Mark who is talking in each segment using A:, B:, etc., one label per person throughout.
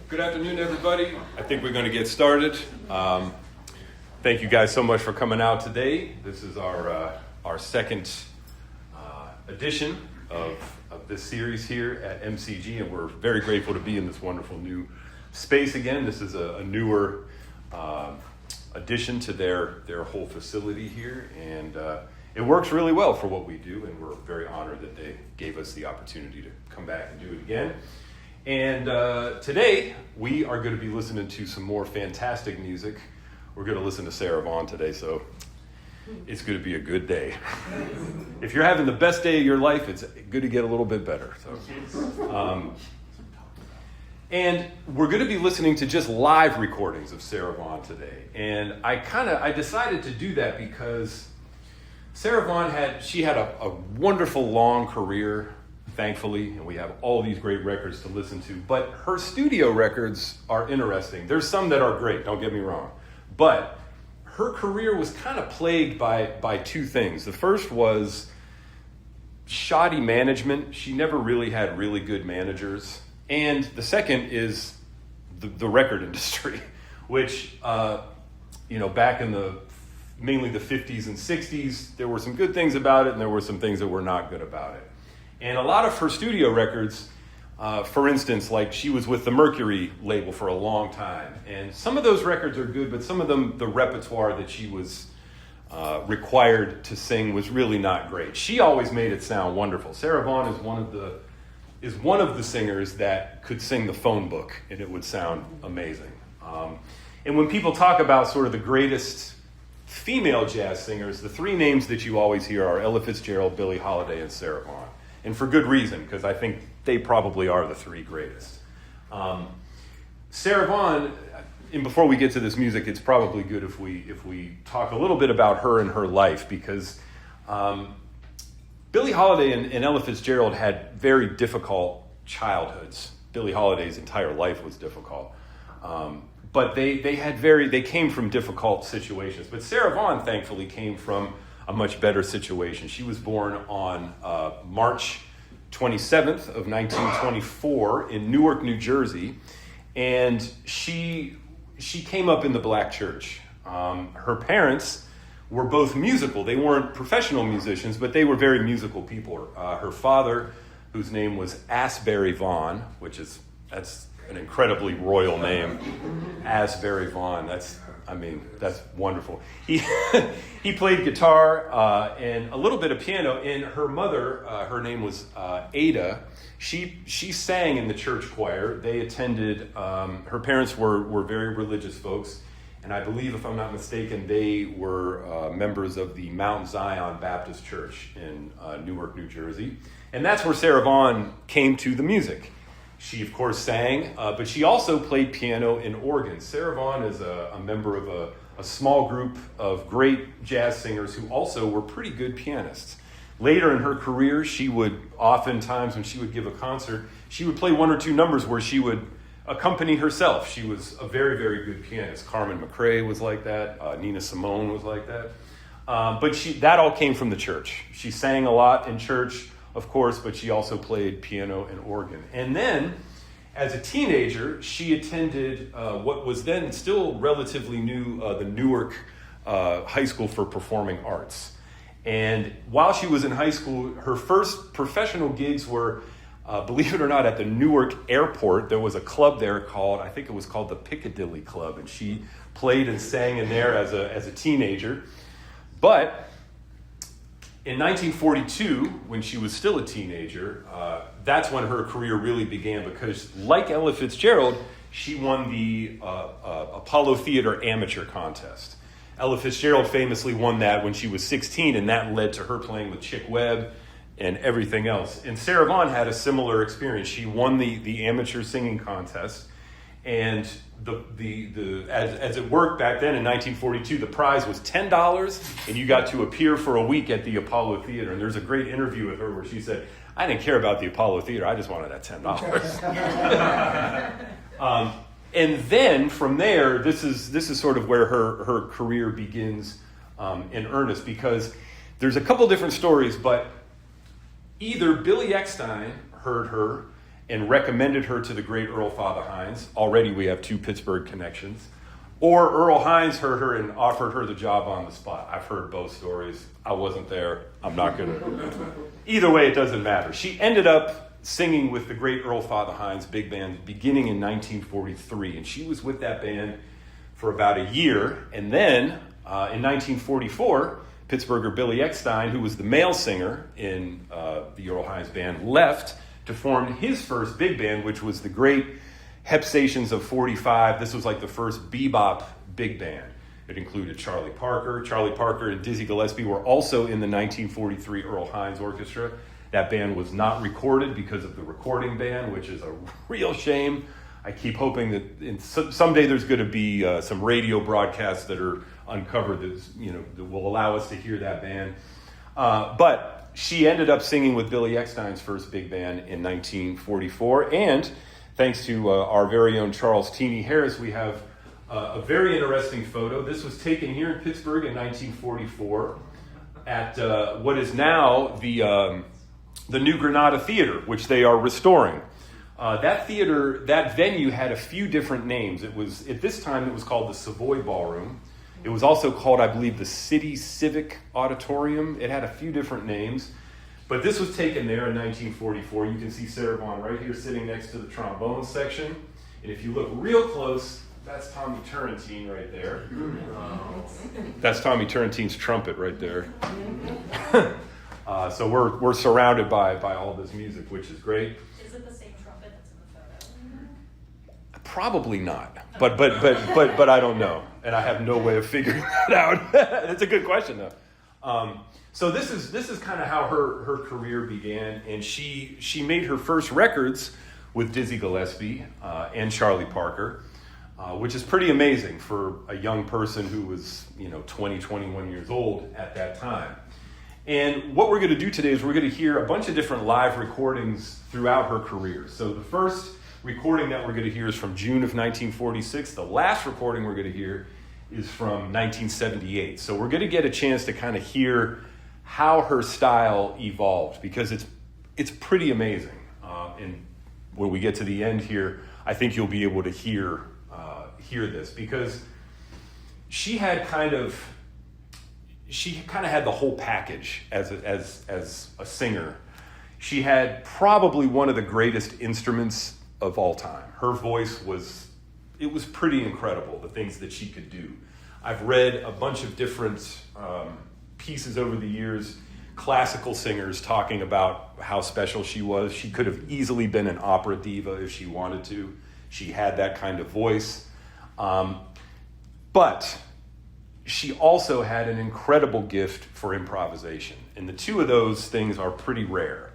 A: Good afternoon, everybody. I think we're going to get started. Thank you guys so much for coming out today. This is our second edition of this series here at MCG, and we're very grateful to be in this wonderful new space again. This is a newer addition to their whole facility here, and it works really well for what we do, and we're very honored that they gave us the opportunity to come back and do it again. And today, we are going to be listening to some more fantastic music. We're going to listen to Sarah Vaughan today, so it's going to be a good day. If you're having the best day of your life, it's good to get a little bit better. And we're going to be listening to just live recordings of Sarah Vaughan today. And I decided to do that because Sarah Vaughan had a wonderful long career, thankfully, and we have all these great records to listen to, but her studio records are interesting. There's some that are great, don't get me wrong, but her career was kind of plagued by two things. The first was shoddy management. She never really had really good managers. And the second is the record industry, which, back in mainly the 50s and 60s, there were some good things about it, and there were some things that were not good about it. And a lot of her studio records, for instance, like she was with the Mercury label for a long time. And some of those records are good, but some of them, the repertoire that she was required to sing was really not great. She always made it sound wonderful. Sarah Vaughan is one of the singers that could sing the phone book, and it would sound amazing. And when people talk about sort of the greatest female jazz singers, the three names that you always hear are Ella Fitzgerald, Billie Holiday, and Sarah Vaughan. And for good reason, because I think they probably are the three greatest. Sarah Vaughan, and before we get to this music, it's probably good if we talk a little bit about her and her life, because Billie Holiday and Ella Fitzgerald had very difficult childhoods. Billie Holiday's entire life was difficult. But they came from difficult situations. But Sarah Vaughan, thankfully, came from a much better situation. She was born on March 27th of 1924 in Newark, New Jersey, and she came up in the black church. Her parents were both musical. They weren't professional musicians, but they were very musical people. Her father, whose name was Asbury Vaughan, that's an incredibly royal name, Asbury Vaughan. That's wonderful. He played guitar and a little bit of piano. And her mother, her name was Ada. She sang in the church choir. They attended. Her parents were very religious folks, and I believe, if I'm not mistaken, they were members of the Mount Zion Baptist Church in Newark, New Jersey, and that's where Sarah Vaughan came to the music. She, of course, sang, but she also played piano and organ. Sarah Vaughan is a member of a small group of great jazz singers who also were pretty good pianists. Later in her career, she would oftentimes, when she would give a concert, she would play one or two numbers where she would accompany herself. She was a very, very good pianist. Carmen McRae was like that. Nina Simone was like that. But that all came from the church. She sang a lot in church, of course, but she also played piano and organ. And then, as a teenager, she attended what was then still relatively new, the Newark High School for Performing Arts. And while she was in high school, her first professional gigs were, believe it or not, at the Newark Airport. There was a club there called the Piccadilly Club, and she played and sang in there as a teenager. But in 1942, when she was still a teenager, that's when her career really began, because like Ella Fitzgerald, she won the Apollo Theater Amateur Contest. Ella Fitzgerald famously won that when she was 16, and that led to her playing with Chick Webb and everything else. And Sarah Vaughan had a similar experience. She won the amateur singing contest, and as it worked back then in 1942, the prize was $10, and you got to appear for a week at the Apollo Theater. And there's a great interview with her where she said, "I didn't care about the Apollo Theater, I just wanted that $10." And then from there, this is sort of where her career begins in earnest, because there's a couple different stories, but either Billy Eckstine heard her and recommended her to the great Earl Father Hines. Already we have 2 Pittsburgh connections. Or Earl Hines heard her and offered her the job on the spot. I've heard both stories. I wasn't there. I'm not going to. Either way, it doesn't matter. She ended up singing with the great Earl Father Hines big band beginning in 1943. And she was with that band for about a year. And then in 1944, Pittsburgher Billy Eckstein, who was the male singer in the Earl Hines band, left to form his first big band, which was the great Hepsations of 45. This was like the first bebop big band. It included Charlie Parker. Charlie Parker and Dizzy Gillespie were also in the 1943 Earl Hines Orchestra. That band was not recorded because of the recording ban, which is a real shame. I keep hoping that someday there's going to be some radio broadcasts that are uncovered that will allow us to hear that band. But she ended up singing with Billy Eckstein's first big band in 1944, and thanks to our very own Charles Teeny Harris, we have a very interesting photo. This was taken here in Pittsburgh in 1944 at what is now the New Granada Theater, which they are restoring. That venue had a few different names. At this time, it was called the Savoy Ballroom. It was also called, I believe, the City Civic Auditorium. It had a few different names. But this was taken there in 1944. You can see Sarah Vaughan right here sitting next to the trombone section. And if you look real close, that's Tommy Turrentine right there. That's Tommy Turrentine's trumpet right there. So we're surrounded by all this music, which is great.
B: Is it the same trumpet that's in the photo?
A: Probably not. But I don't know. And I have no way of figuring that out. That's a good question, though. So this is kind of how her career began, and she made her first records with Dizzy Gillespie and Charlie Parker, which is pretty amazing for a young person who was 20, 21 years old at that time. And what we're going to do today is we're going to hear a bunch of different live recordings throughout her career. So the first recording that we're going to hear is from June of 1946. The last recording we're going to hear is from 1978. So we're going to get a chance to kind of hear how her style evolved, because it's pretty amazing. And when we get to the end here, I think you'll be able to hear this, because she kind of had the whole package as a singer. She had probably one of the greatest instruments of all time. Her voice was pretty incredible, the things that she could do. I've read a bunch of different pieces over the years, classical singers talking about how special she was. She could have easily been an opera diva if she wanted to. She had that kind of voice. But she also had an incredible gift for improvisation. And the two of those things are pretty rare.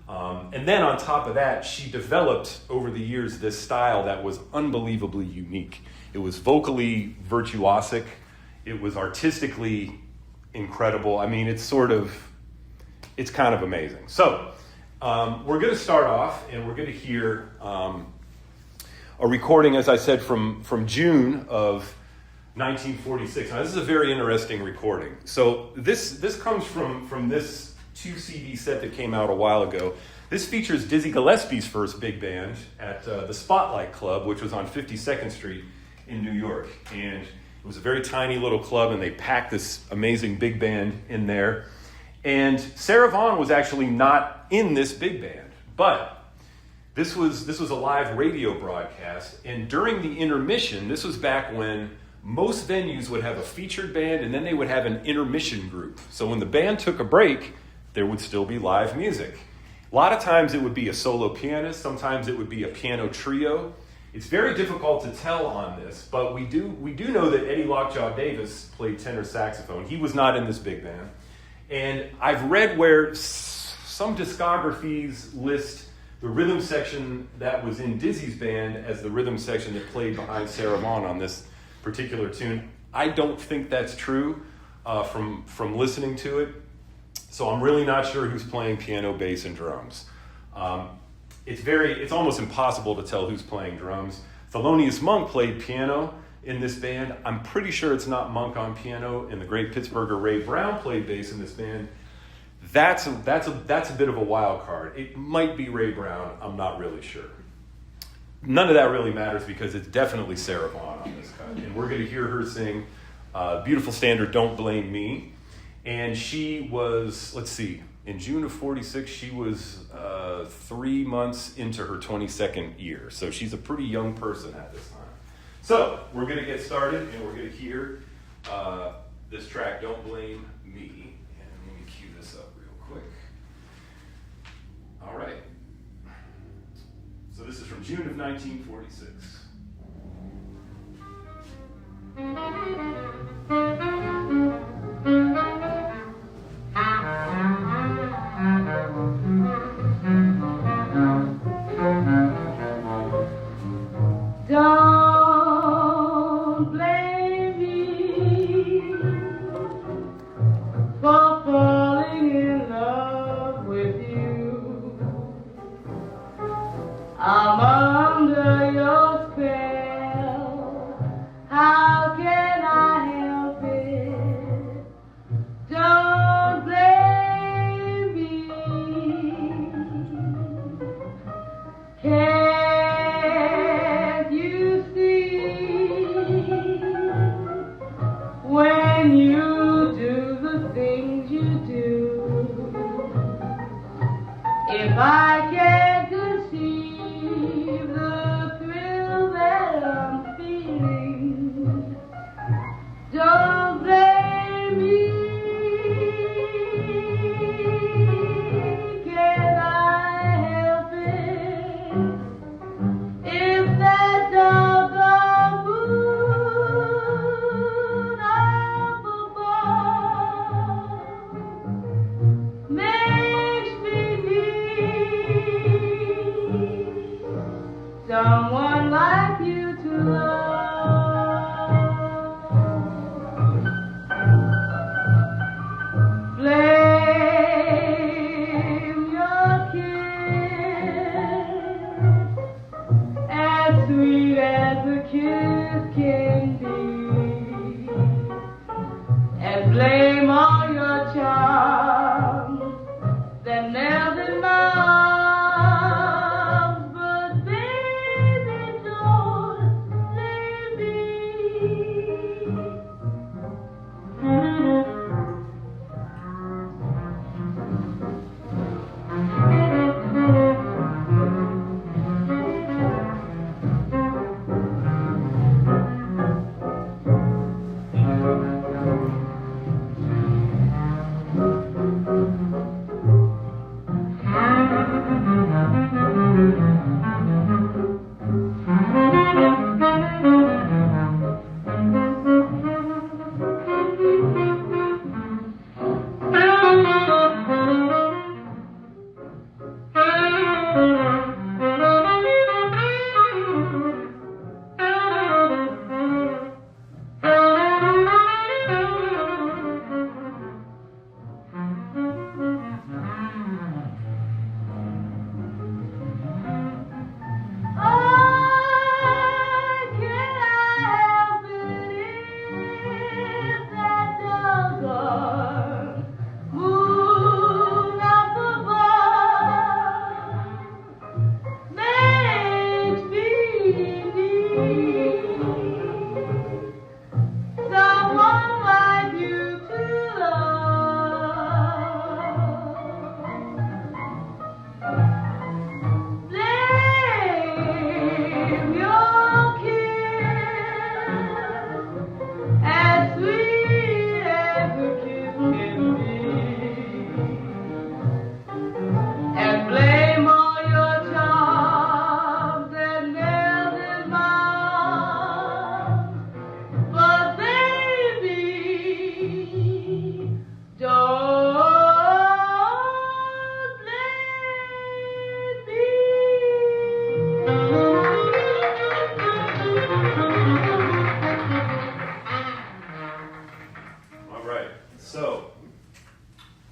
A: And then on top of that, she developed over the years this style that was unbelievably unique. It was vocally virtuosic. It was artistically incredible. I mean, it's kind of amazing. So we're going to start off, and we're going to hear a recording, as I said, from June of 1946. Now, this is a very interesting recording. So this comes from this 2 CD set that came out a while ago. This features Dizzy Gillespie's first big band at the Spotlight Club, which was on 52nd Street in New York. And it was a very tiny little club, and they packed this amazing big band in there. And Sarah Vaughan was actually not in this big band, but this was a live radio broadcast. And during the intermission, this was back when most venues would have a featured band, and then they would have an intermission group. So when the band took a break, there would still be live music. A lot of times it would be a solo pianist. Sometimes it would be a piano trio. It's very difficult to tell on this, but we do know that Eddie Lockjaw Davis played tenor saxophone. He was not in this big band. And I've read where some discographies list the rhythm section that was in Dizzy's band as the rhythm section that played behind Sarah Vaughan on this particular tune. I don't think that's true from listening to it. So I'm really not sure who's playing piano, bass, and drums. It's almost impossible to tell who's playing drums. Thelonious Monk played piano in this band. I'm pretty sure it's not Monk on piano, and the great Pittsburgher Ray Brown played bass in this band. That's a bit of a wild card. It might be Ray Brown. I'm not really sure. None of that really matters because it's definitely Sarah Vaughan on this cut. And we're going to hear her sing beautiful standard, Don't Blame Me. And she was, let's see, in June of 46, she was 3 months into her 22nd year. So she's a pretty young person at this time. So we're going to get started and we're going to hear this track, Don't Blame Me. And let me cue this up real quick. All right. So this is from June of 1946.
C: Don't blame me for falling in love with you. I'm under your spell. How can I help it? Don't blame me. Can't you see when you do the things you do? If I can't conceive the thrill that I'm feeling, don't blame me. Can I help it? If that doggone moon up above makes me need someone like you to love. Blame your kiss, as sweet as a kiss can be, and blame all your charms that nailed in my arms, but baby, don't blame me.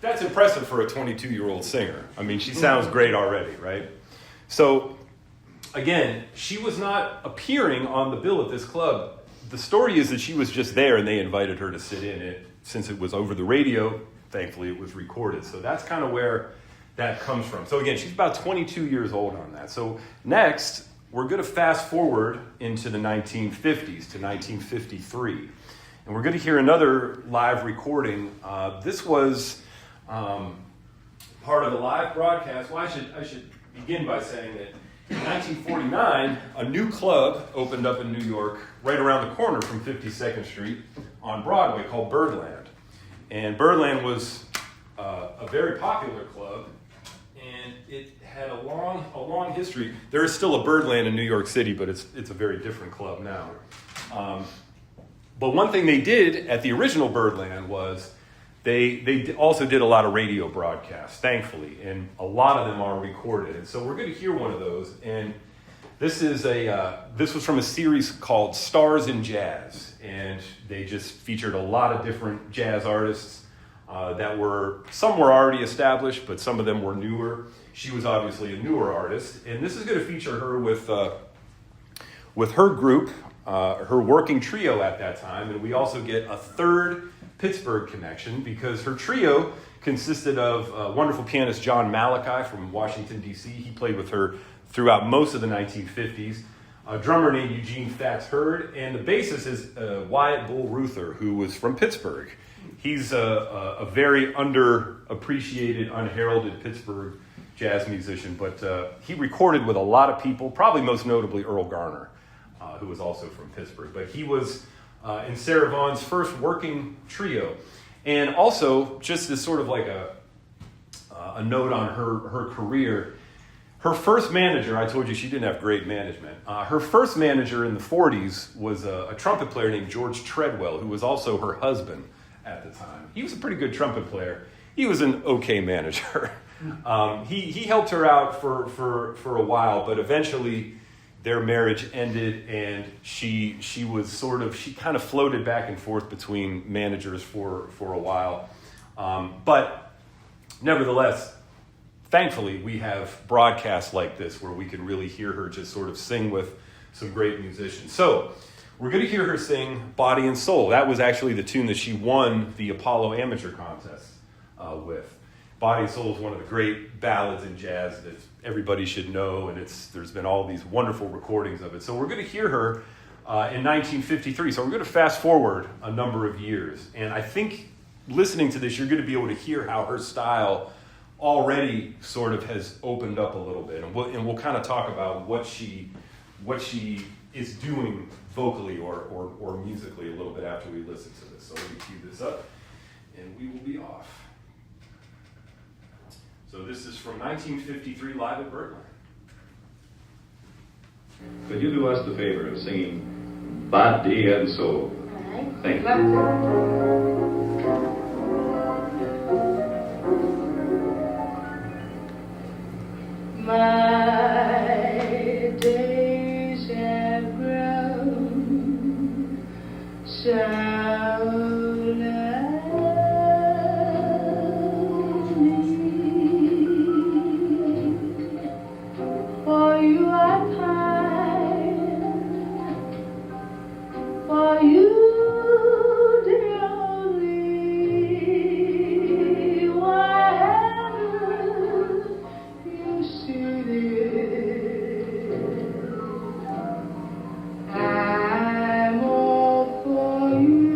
A: That's impressive for a 22-year-old singer. I mean, she sounds great already, right? So, again, she was not appearing on the bill at this club. The story is that she was just there and they invited her to sit in it. Since it was over the radio, thankfully it was recorded. So that's kind of where that comes from. So again, she's about 22 years old on that. So next, we're going to fast forward into the 1950s to 1953. And we're going to hear another live recording. This was part of the live broadcast. Well, I should begin by saying that in 1949, a new club opened up in New York right around the corner from 52nd Street on Broadway called Birdland. And Birdland was a very popular club, and it had a long history. There is still a Birdland in New York City, but it's a very different club now. But one thing they did at the original Birdland was they also did a lot of radio broadcasts, thankfully, and a lot of them are recorded. And so we're going to hear one of those. And this was from a series called Stars in Jazz, and they just featured a lot of different jazz artists some were already established, but some of them were newer. She was obviously a newer artist, and this is going to feature her with her group, her working trio at that time, and we also get a third Pittsburgh connection because her trio consisted of wonderful pianist John Malachi from Washington, D.C. He played with her throughout most of the 1950s. A drummer named Eugene Fats Hurd, and the bassist is Wyatt Bull Ruther, who was from Pittsburgh. He's a very underappreciated, unheralded Pittsburgh jazz musician, but he recorded with a lot of people, probably most notably Earl Garner, who was also from Pittsburgh. But he was in Sarah Vaughan's first working trio. And also, just as sort of like a note on her career, her first manager, I told you she didn't have great management. Her first manager in the 40s was a trumpet player named George Treadwell, who was also her husband at the time. He was a pretty good trumpet player. He was an okay manager. He helped her out for a while, but eventually their marriage ended, and she kind of floated back and forth between managers for a while. But nevertheless, thankfully, we have broadcasts like this where we can really hear her just sort of sing with some great musicians. So we're going to hear her sing Body and Soul. That was actually the tune that she won the Apollo Amateur Contest with. Body and Soul is one of the great ballads in jazz that everybody should know, and there's been all these wonderful recordings of it. So we're going to hear her in 1953. So we're going to fast forward a number of years. And I think listening to this, you're going to be able to hear how her style already sort of has opened up a little bit. And we'll kind of talk about what she is doing vocally or musically a little bit after we listen to this. So let me cue this up, and we will be off. So this is from 1953 live at Birdland.
D: Could you do us the favor of singing Body and Soul? Thank you.
C: My days have grown so lonely. For you I pine, for you dear only. Why haven't you seen it? I'm all for you.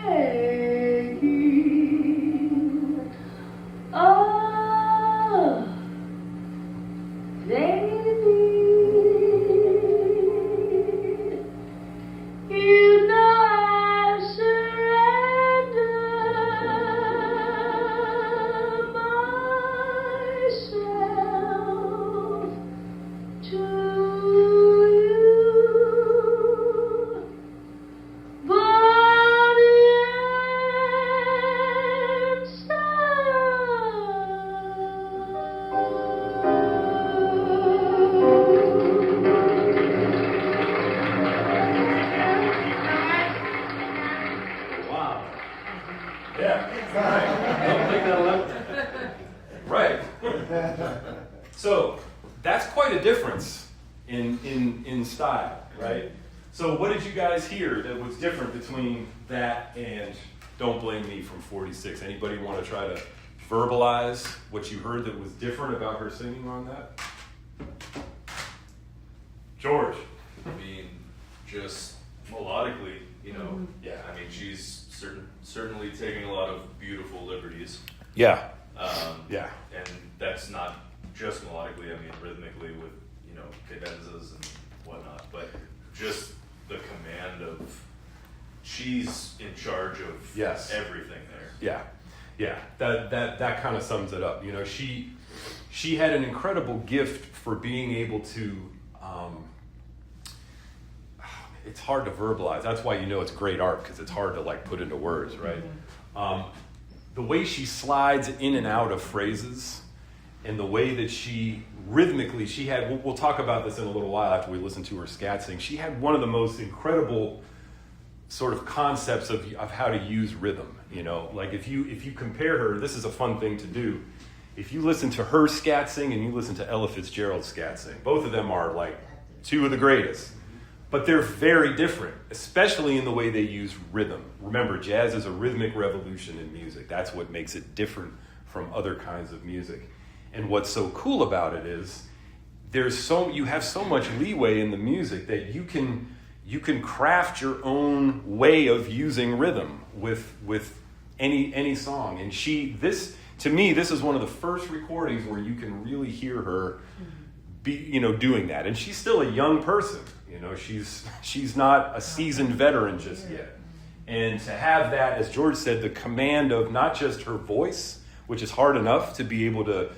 C: aching. Oh, baby, you know I surrender myself to you, body and
A: Wow. Yeah. Don't think that'll happen. Right. So that's quite a difference in style, right? So what did you guys hear that was different between that and Don't Blame Me from 46? Anybody want to try to verbalize what you heard that was different about her singing on that? George.
E: I mean, just melodically, you know.
A: Yeah.
E: I mean, she's certainly taking a lot of beautiful liberties.
A: Yeah.
E: Yeah. And that's not just melodically, I mean, rhythmically with, you know, cadenzas and whatnot, but just the command of, she's in charge of
A: Yes.
E: everything there.
A: Yeah, yeah, that kind of sums it up. You know, she had an incredible gift for being able to. It's hard to verbalize. That's why you know it's great art, because it's hard to like put into words, right? The way she slides in and out of phrases, and the way that she rhythmically, she had. We'll talk about this in a little while after we listen to her scat sing. She had one of the most incredible sort of concepts of how to use rhythm. You know, like if you compare her, this is a fun thing to do. If you listen to her scat sing and you listen to Ella Fitzgerald's scat sing, both of them are like two of the greatest. But they're very different, especially in the way they use rhythm. Remember, jazz is a rhythmic revolution in music. That's what makes it different from other kinds of music. And what's so cool about it is you have so much leeway in the music that you can craft your own way of using rhythm with any song. And to me, this is one of the first recordings where you can really hear her doing that. And she's still a young person. You know, she's not a seasoned veteran just yet. And to have that, as George said, the command of not just her voice, which is hard enough to be able to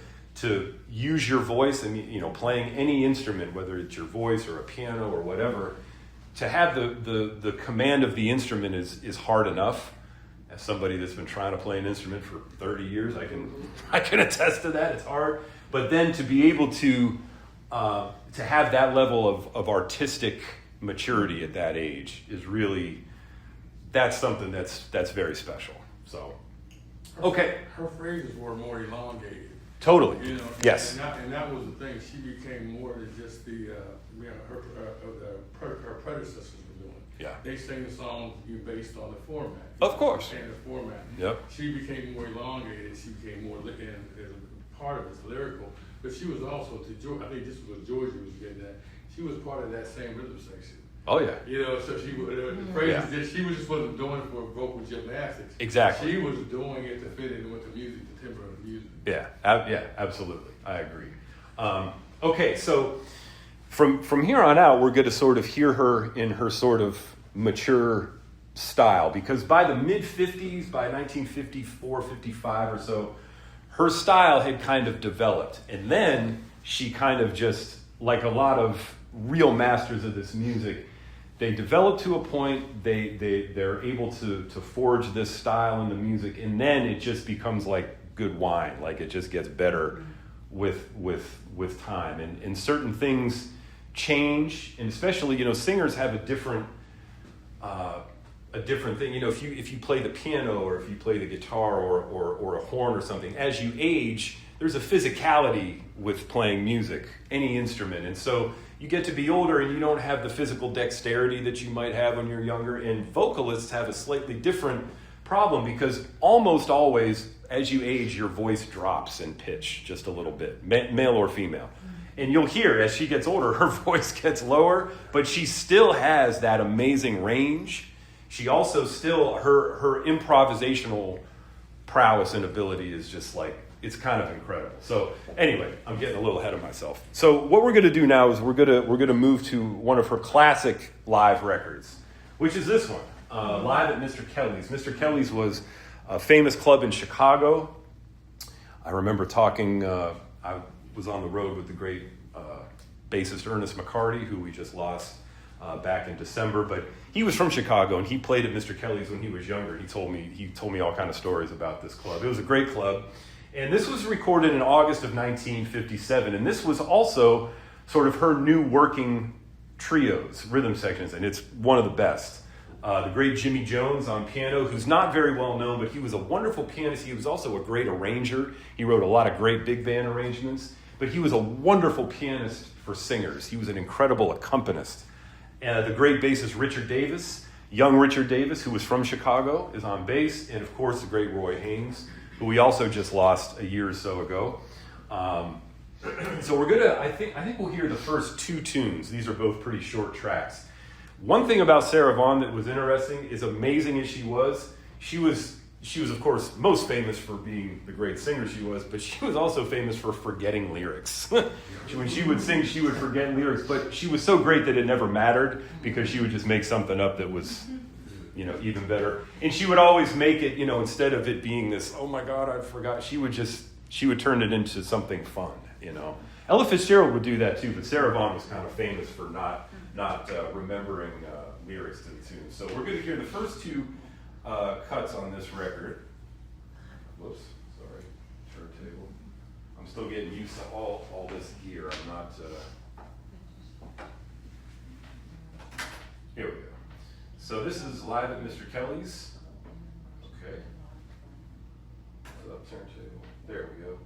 A: use your voice and, you know, playing any instrument, whether it's your voice or a piano or whatever, to have the command of the instrument is hard enough. As somebody that's been trying to play an instrument for 30 years, I can attest to that. It's hard. But then to be able to have that level of artistic maturity at that age is really, that's something that's very special. So, okay.
F: Her phrases were more elongated.
A: Totally.
F: You know,
A: Yes.
F: And that was the thing. She became more than just her predecessors were doing.
A: Yeah.
F: They sang the songs based on the format.
A: Of course.
F: And the format.
A: Yep.
F: She became more elongated. She became more, and part of it's lyrical. But she was also, I think this was what Georgia was getting at, she was part of that same rhythm section.
A: Oh, yeah.
F: You know, so she would, the phrases that she just wasn't doing it for vocal gymnastics.
A: Exactly.
F: She was doing it to fit in with the music, the timbre of the music.
A: Yeah, absolutely. I agree. Okay, so from here on out, we're going to sort of hear her in her sort of mature style, because by the mid-50s, by 1954, 55 or so, her style had kind of developed. And then she kind of just, like a lot of real masters of this music, they develop to a point, they're able to forge this style in the music, and then it just becomes like good wine. Like it just gets better with time. And certain things change, and especially, you know, singers have a different thing. You know, if you play the piano or if you play the guitar or a horn or something, as you age, there's a physicality with playing music, any instrument. And so you get to be older and you don't have the physical dexterity that you might have when you're younger. And vocalists have a slightly different problem, because almost always as you age, your voice drops in pitch just a little bit, male or female. And you'll hear as she gets older, her voice gets lower, but she still has that amazing range. she also still, her improvisational prowess and ability is just like, it's kind of incredible. So anyway, I'm getting a little ahead of myself. So what we're going to do now is we're going to move to one of her classic live records, which is this one, live at Mr. Kelly's. Mr. Kelly's was a famous club in Chicago. I remember talking, I was on the road with the great bassist Ernest McCarty, who we just lost back in December, but he was from Chicago and he played at Mr. Kelly's when he was younger. He told me all kind of stories about this club. It was a great club. And this was recorded in August of 1957, and this was also sort of her new working trios, rhythm sections, and it's one of the best. The great Jimmy Jones on piano, who's not very well known, but he was a wonderful pianist. He was also a great arranger. He wrote a lot of great big band arrangements, but he was a wonderful pianist for singers. He was an incredible accompanist. The great bassist Richard Davis, young Richard Davis, who was from Chicago, is on bass, and of course the great Roy Haynes, who we also just lost a year or so ago. So we're gonna, I think we'll hear the first two tunes. These are both pretty short tracks. One thing about Sarah Vaughan that was interesting, as amazing as she was of course most famous for being the great singer she was, but she was also famous for forgetting lyrics. When she would sing, she would forget lyrics, but she was so great that it never mattered because she would just make something up that was, even better. And she would always make it, instead of it being this, oh my God, I forgot, she would turn it into something fun, Ella Fitzgerald would do that too, but Sarah Vaughan was kind of famous for not remembering lyrics to the tune. So we're going to hear the first two cuts on this record. Whoops, sorry, turntable. I'm still getting used to all this gear. I'm not... Here we go. So this is live at Mr. Kelly's. Okay. Up turntable. There we go.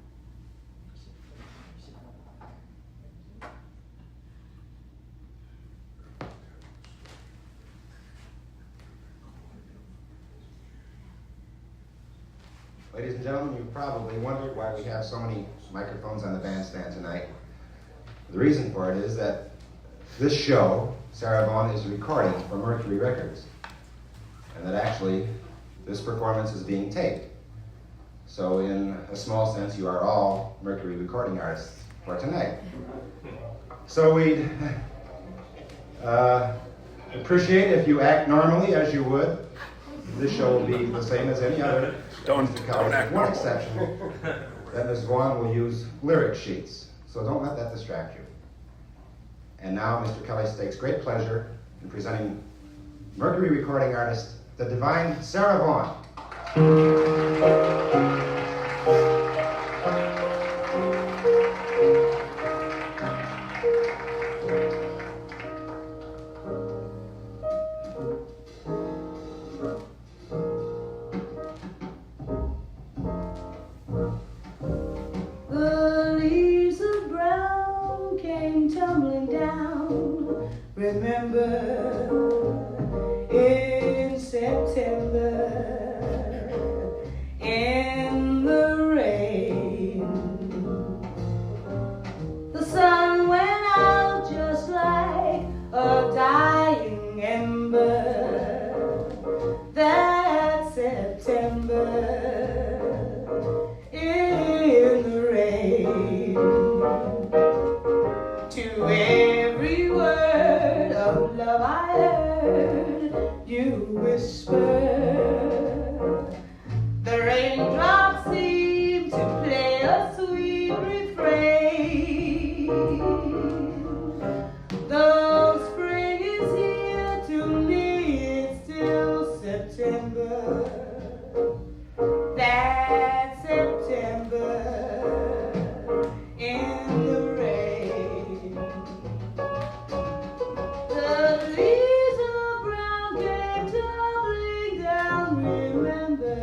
G: Ladies and gentlemen, you've probably wondered why we have so many microphones on the bandstand tonight. The reason for it is that this show, Sarah Vaughan, is recording for Mercury Records, and that actually this performance is being taped. So in a small sense, you are all Mercury recording artists for tonight. So we'd appreciate if you act normally as you would. This show will be the same as any other.
A: Don't act
G: one
A: normal.
G: exception, that Ms. Vaughan will use lyric sheets. So don't let that distract you. And now Mr. Kelly takes great pleasure in presenting Mercury recording artist, the divine Sarah Vaughan.
C: The leaves of brown came tumbling down. Remember, in September, in the rain, the sun went out just like a dying ember. That September, in the rain, to every word of love I heard you whisper. The raindrops seem to play a sweet refrain. Though spring is here, to me it's still September. That September in the rain. The leaves of brown came tumbling down, remember,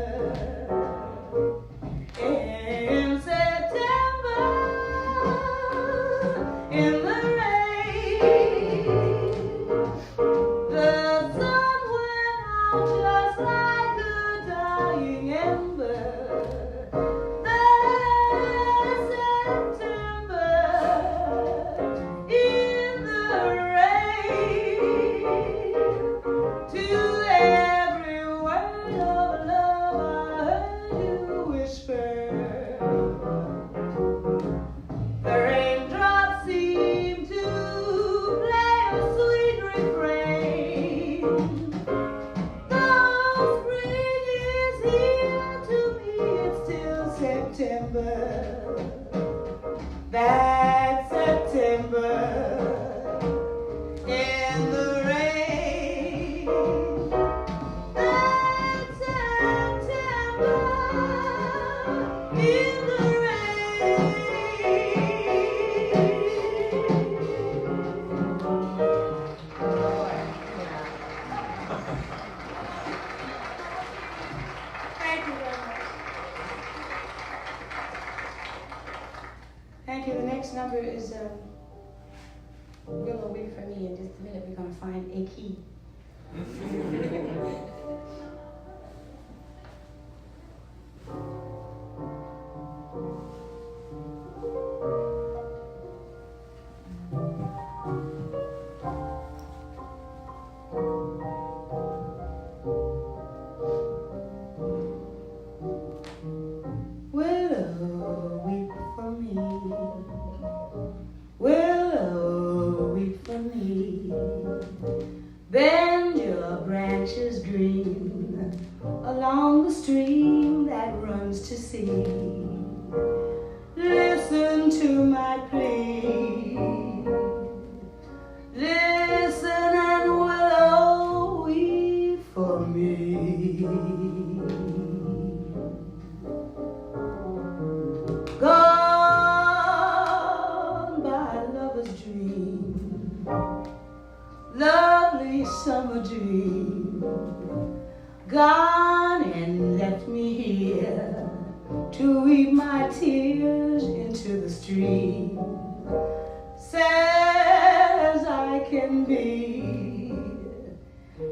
C: in September, in the rain. The sun went out just like a dying that September, in the rain, that September, in the rain. Thank you very much. Thank you. The next number is Willow, wait for me. In just a minute, we're going to find a key. Willow, weep for me. Willow, weep for me. Bend your branches green along the stream that runs to sea. Listen to my plea. Listen and willow, weep for me. Gone by lover's dream, lovely summer dream. Gone and left me here to weep my tears into the stream. Sad as I can be,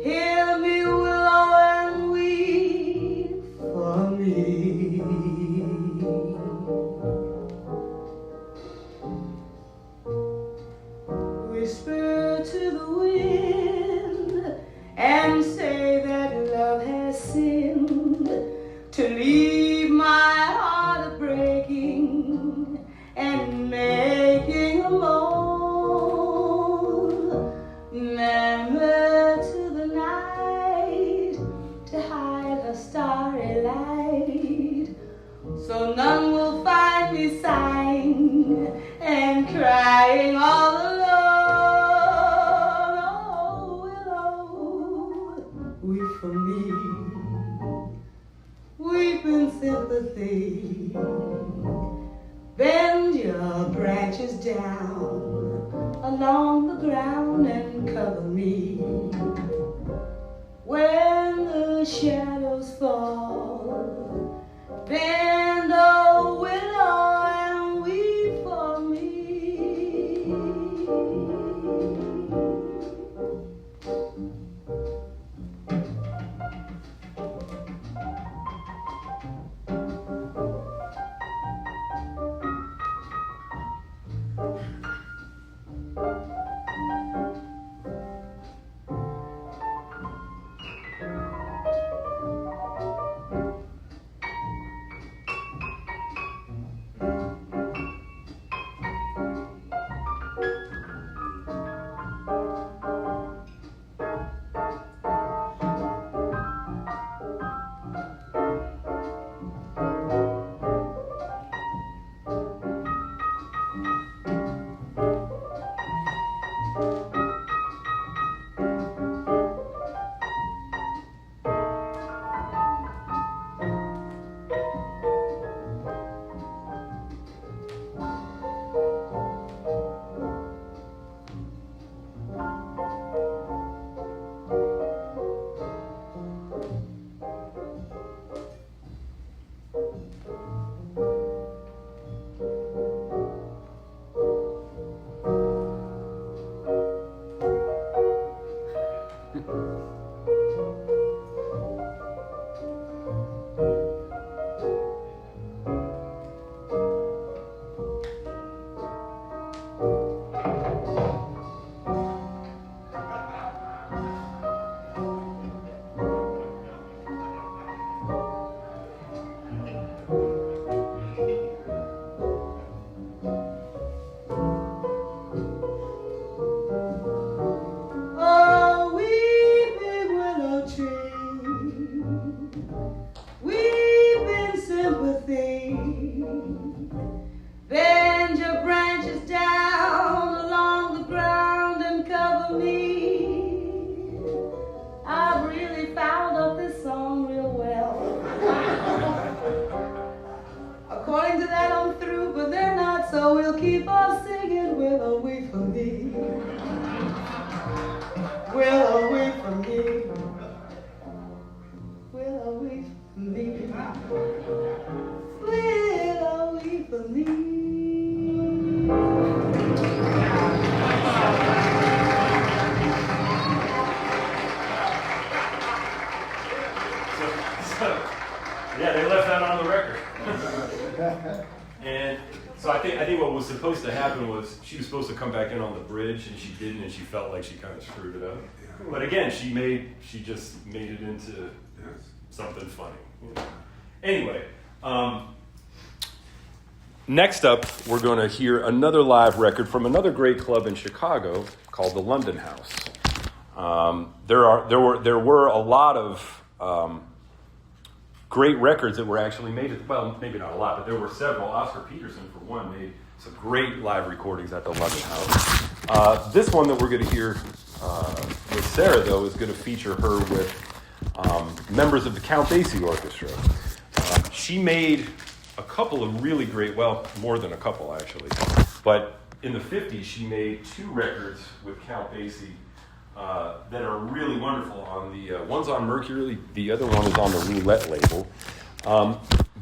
C: hear me, willow, and weep for me. Whisper to the wind and say that love has sinned, to leave my heart breaking and making a moan. Murmur to the night to hide her starry light, so none will find me sighing and crying all alone. Weep for me, weep in sympathy. Bend your branches down along the ground and cover me. When the shadows fall, bend, oh willow, and weep for me. sympathy. Bend your branches down along the ground and cover me. I've really found out this song real well. According to that, I'm through, but they're not, so we'll keep on singing. Willow, wait for me. Willow, wait for me. Willow, wait for me. Willow, wait for me.
A: Yeah, they left that on the record. And so I think what was supposed to happen was she was supposed to come back in on the bridge, and she didn't, and she felt like she kind of screwed it up. But again, she just made it into something funny. You know? Anyway, next up, we're going to hear another live record from another great club in Chicago called the London House. There were a lot of great records that were actually made. Well, maybe not a lot, but there were several. Oscar Peterson, for one, made some great live recordings at the London House. This one that we're going to hear with Sarah, though, is going to feature her with members of the Count Basie Orchestra. She made a couple of really great, well, more than a couple, actually. But in the 50s, she made 2 records with Count Basie that are really wonderful. On the one's on Mercury, the other one is on the Roulette label.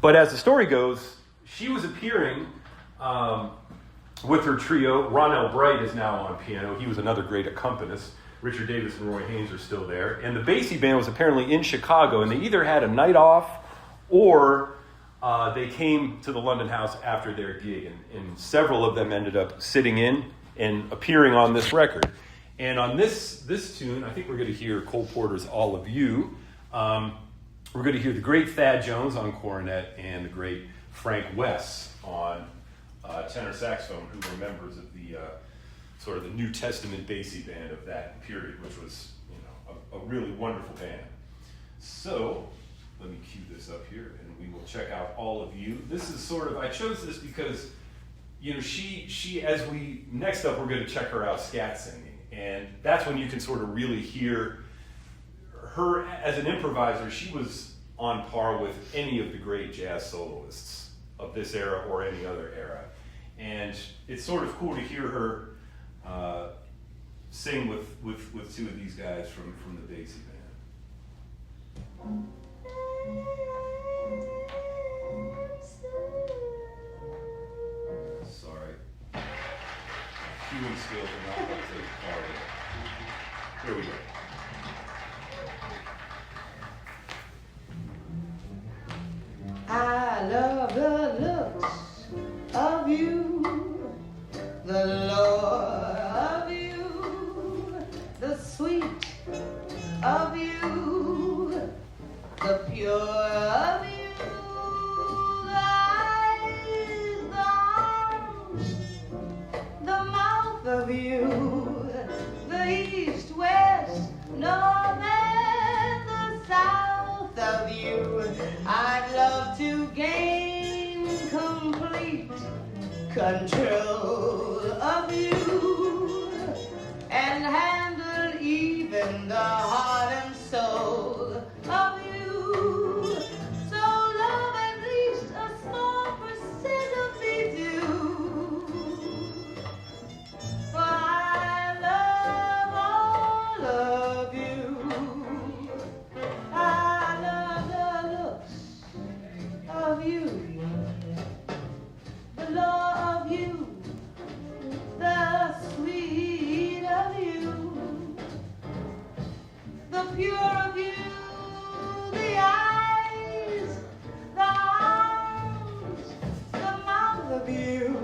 A: But as the story goes, she was appearing with her trio. Ronell Bright is now on piano. He was another great accompanist. Richard Davis and Roy Haynes are still there. And the Basie band was apparently in Chicago, and they either had a night off or they came to the London House after their gig. And several of them ended up sitting in and appearing on this record. And on this tune, I think we're going to hear Cole Porter's All of You. We're going to hear the great Thad Jones on cornet and the great Frank West on tenor saxophone, who were members of the sort of the New Testament Basie band of that period, which was, you know, a really wonderful band. So let me cue this up here, and we will check out All of You. This is sort of, I chose this because, you know, she as we, next up we're going to check her out scat singing. And that's when you can sort of really hear her as an improviser. She was on par with any of the great jazz soloists of this era or any other era. And it's sort of cool to hear her sing with 2 of these guys from the Basie band. Sorry. Cueing skills are not up to par yet. Here we go.
C: I love the looks of you, the lure of you, the sweet of you, the pure of you, the eyes, the arms, the mouth of you, the east, west, north, and the south of you. I'd love to gain complete control of you and handle even the heart and soul of you. So love at least a small percent of me do. For I love all of you. I love the looks of you, the love of you, the sweet of you, the pure of you, the eyes, the arms, the mouth of you,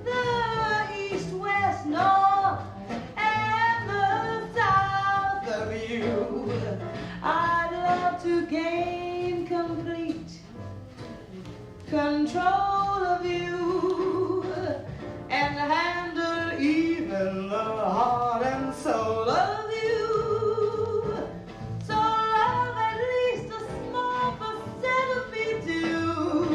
C: the east, west, north, and the south of you. I'd love to gain complete control of you and handle even the heart and soul of you. So love at least a small percent of me do.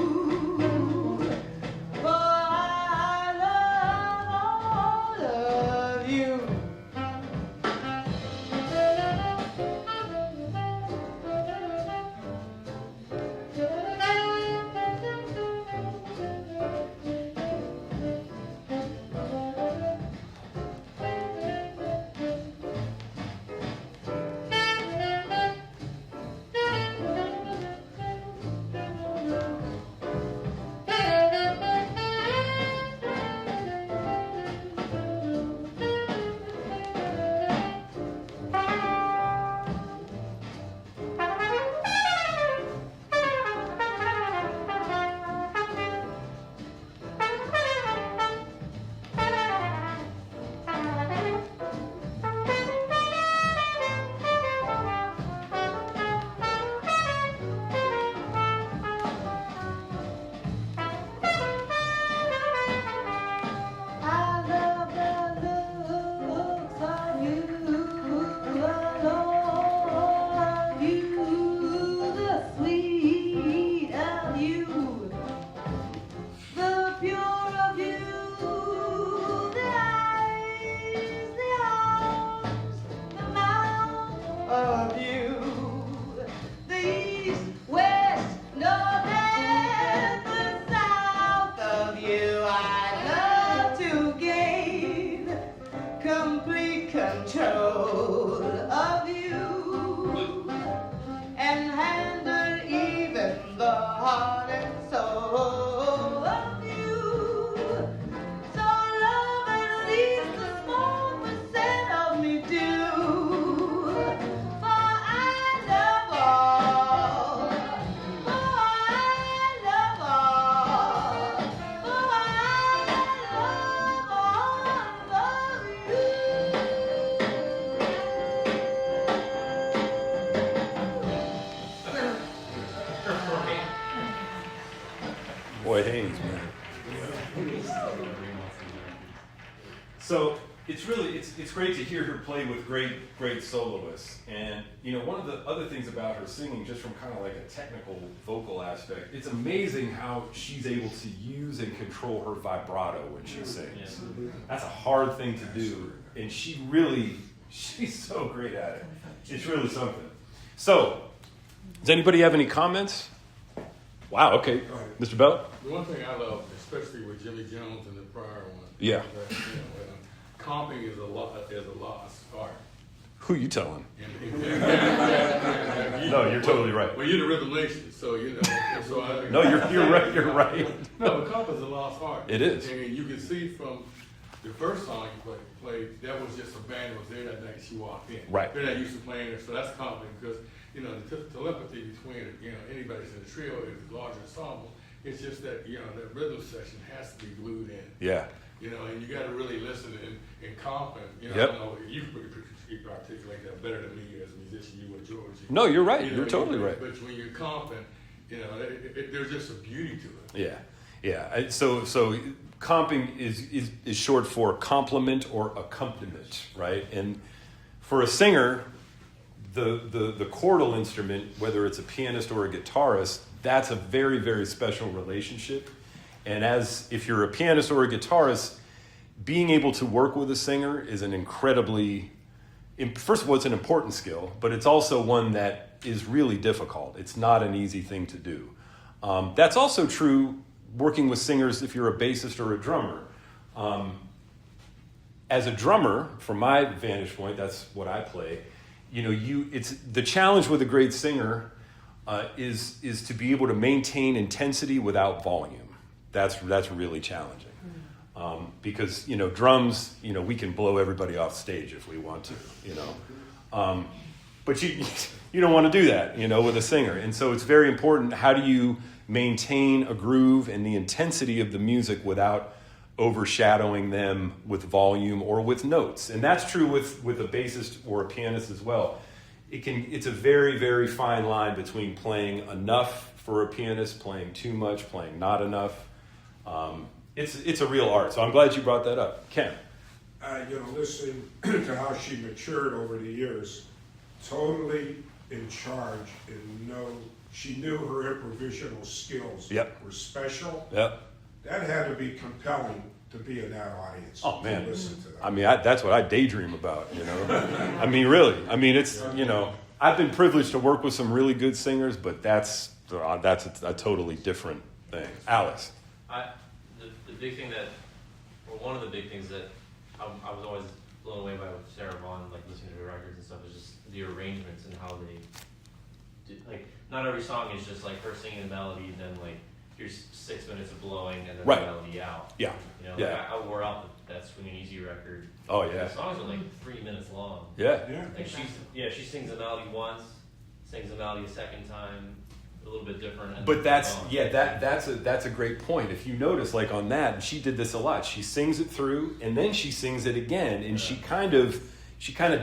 A: Boy Haynes, man. So it's really it's great to hear her play with great soloists. And you know, one of the other things about her singing, just from kind of like a technical vocal aspect, it's amazing how she's able to use and control her vibrato when she sings. That's a hard thing to do, and she's so great at it. It's really something. So, does anybody have any comments? Wow, okay. Mr. Bell?
F: The one thing I love, especially with Jimmy Jones and the prior one,
A: Yeah.
F: that, comping is a lost art.
A: Who you telling?
F: No,
A: you're totally right.
F: Well, you're the rhythm nation, so you know. So
A: No, you're right. You're right.
F: No, but comp is a lost art.
A: It is.
F: And you can see from the first song you played, that was just a band that was there that night she walked in.
A: Right.
F: They're not used to playing it, so that's comping because, you know, the telepathy between, you know, anybody's in a trio is a larger ensemble. It's just that, you know, that rhythm section has to be glued in.
A: Yeah.
F: You know, and you got to really listen and comp, and you know,
A: Yep.
F: I don't know, you articulate that better than me as a musician, you or George.
A: No, you're right.
F: You know,
A: You're totally right.
F: But when you're comping, you know, there's just a beauty to it.
A: Yeah. So comping is short for complement or accompaniment, right? And for a singer, the chordal instrument, whether it's a pianist or a guitarist, that's a very, very special relationship. And if you're a pianist or a guitarist, being able to work with a singer is an incredibly, first of all, it's an important skill, but it's also one that is really difficult. It's not an easy thing to do. That's also true working with singers if you're a bassist or a drummer. As a drummer, from my vantage point, that's what I play. You know, it's the challenge with a great singer is to be able to maintain intensity without volume. That's really challenging. Because, you know, drums, you know, we can blow everybody off stage if we want to, you know. But you don't want to do that, you know, with a singer. And so it's very important, how do you maintain a groove and the intensity of the music without overshadowing them with volume or with notes. And that's true with a bassist or a pianist as well. It's a very, very fine line between playing enough for a pianist, playing too much, playing not enough. It's a real art. So I'm glad you brought that up. Ken?
H: Listening to how she matured over the years, totally in charge and she knew her improvisational skills were special.
A: Yep.
H: That had to be compelling to be in that audience.
A: Oh, man.
H: To listen to that.
A: I mean, that's what I daydream about, you know. I mean, really. I mean, it's, you know, I've been privileged to work with some really good singers, but that's a totally different thing. Alex?
I: The big thing one of the big things that I was always blown away by with Sarah Vaughan, like listening to her records and stuff, is just the arrangements and how they did, like, not every song is just like her singing the melody and then like here's 6 minutes of blowing and then the melody out.
A: Yeah.
I: You know,
A: Yeah.
I: like I wore out That Swinging Easy record.
A: Oh, yeah.
I: The songs are like 3 minutes long.
A: Yeah.
I: Like she sings the melody once, sings the melody a second time, a little bit different. And
A: But that's a great point. If you notice, like on that, she did this a lot. She sings it through, and then she sings it again, and she kind of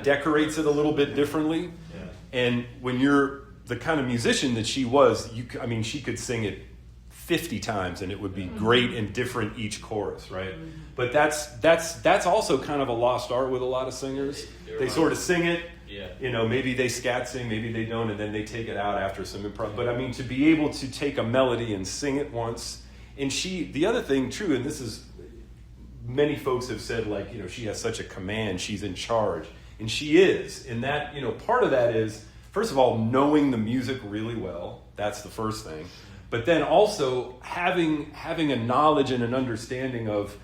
A: decorates it a little bit differently.
I: Yeah.
A: And when you're the kind of musician that she was, she could sing it 50 times, and it would be great and different each chorus, right? But that's also kind of a lost art with a lot of singers. They sort of sing it.
I: Yeah.
A: You know, maybe they scat sing, maybe they don't, and then they take it out after some improv. But I mean, to be able to take a melody and sing it once, and the other thing, true, and this is, many folks have said, like, you know, she has such a command, she's in charge, and she is. And that, you know, part of that is, first of all, knowing the music really well. That's the first thing. But then also having a knowledge and an understanding of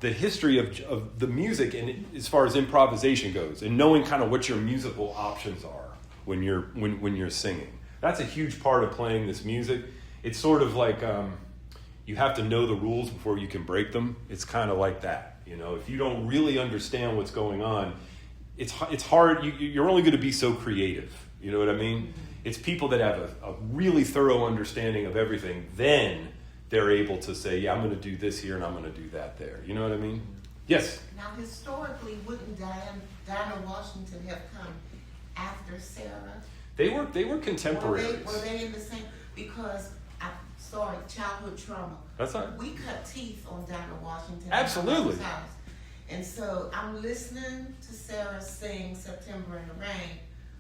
A: the history of the music, and as far as improvisation goes, and knowing kind of what your musical options are when you're singing. That's a huge part of playing this music. It's sort of like you have to know the rules before you can break them. It's kind of like that, you know. If you don't really understand what's going on, it's hard. You're only going to be so creative. You know what I mean? It's people that have a really thorough understanding of everything. Then they're able to say, yeah, I'm going to do this here and I'm going to do that there. You know what I mean? Yes?
J: Now, historically, wouldn't Dinah Washington have come after Sarah?
A: They were contemporaries.
J: Were they in the same? Because sorry, childhood trauma.
A: That's all right.
J: We cut teeth on Dinah Washington.
A: Absolutely.
J: House. And so I'm listening to Sarah sing September in the Rain,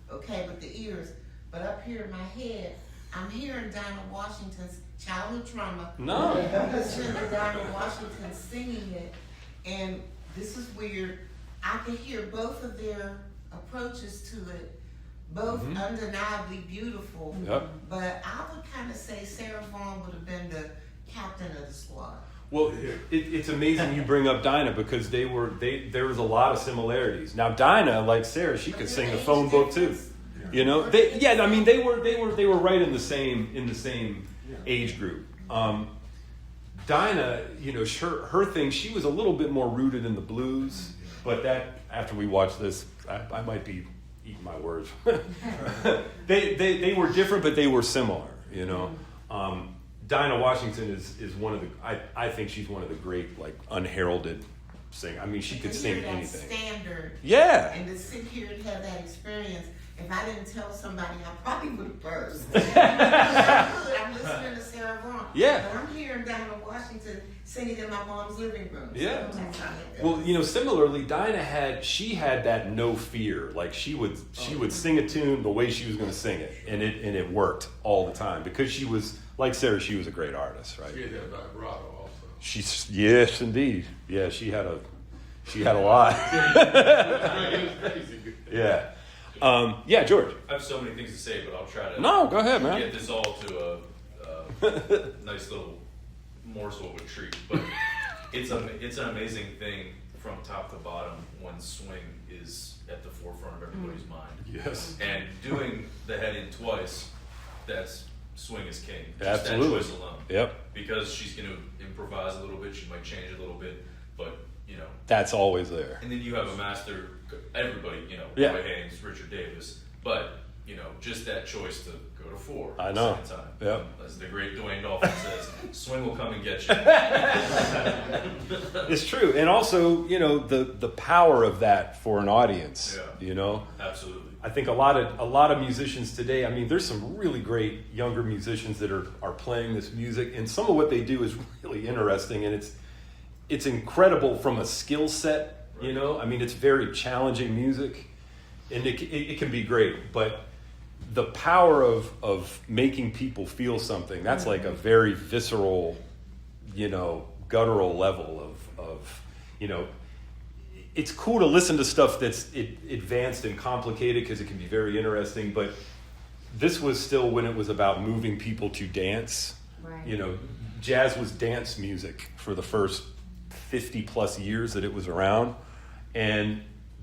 J: okay, with the ears. But up here in my head, I'm hearing Dinah Washington's childhood trauma.
A: No.
J: I'm listening to Dinah Washington singing it. And this is weird. I can hear both of their approaches to it, both undeniably beautiful.
A: Yep.
J: But I would kind of say Sarah Vaughan would have been the captain of the squad.
A: Well, it's amazing you bring up Dinah because there was a lot of similarities. Now Dinah, like Sarah, she could sing the phone book too. You know, they were right in the same age group. Dinah, you know, her thing, she was a little bit more rooted in the blues, but that after we watch this, I might be eating my words. they were different, but they were similar. You know, Dinah Washington is one of the. I think she's one of the great like unheralded singers. I mean, she could sing anything.
J: Standard.
A: Yeah.
J: And to sit here and have that experience. If I didn't tell somebody, I probably would have burst. I'm listening to Sarah Vaughan.
A: Yeah.
J: But I'm hearing Dinah Washington singing in my mom's living room.
A: Yeah.
J: So
A: well, you know, similarly, Dinah had that no fear. Like she would sing a tune the way she was going to sing it, and it worked all the time because she was like Sarah. She was a great artist, right?
F: She had that vibrato also.
A: Yes, indeed. Yeah, she had a lot. Yeah. Yeah, George.
E: I have so many things to say, but I'll try to
A: No, go ahead, man.
E: get this all to a nice little morsel of a treat. But it's an amazing thing from top to bottom when swing is at the forefront of everybody's mind.
A: Yes.
E: And doing the head in twice, that's swing is king. Just
A: Absolutely.
E: that choice alone.
A: Yep.
E: Because she's going to improvise a little bit, she might change a little bit, but you know.
A: That's always there.
E: And then you have a master, everybody, you know,
A: Yeah.
E: Roy Haynes, Richard Davis, but, you know, just that choice to go to four
A: I
E: at
A: know.
E: the same time.
A: Yep.
E: As the great Dwayne Dolphin says, swing will come and get you.
A: It's true. And also, you know, the power of that for an audience,
E: Yeah.
A: you know?
E: Absolutely.
A: I think a lot of musicians today, I mean, there's some really great younger musicians that are playing this music, and some of what they do is really interesting, and it's incredible from a skill set, you know? I mean, it's very challenging music, and it can be great, but the power of making people feel something, that's like a very visceral, you know, guttural level of you know, it's cool to listen to stuff that's advanced and complicated because it can be very interesting, but this was still when it was about moving people to dance.
B: Right.
A: You know, jazz was dance music for the first 50 plus years that it was around. And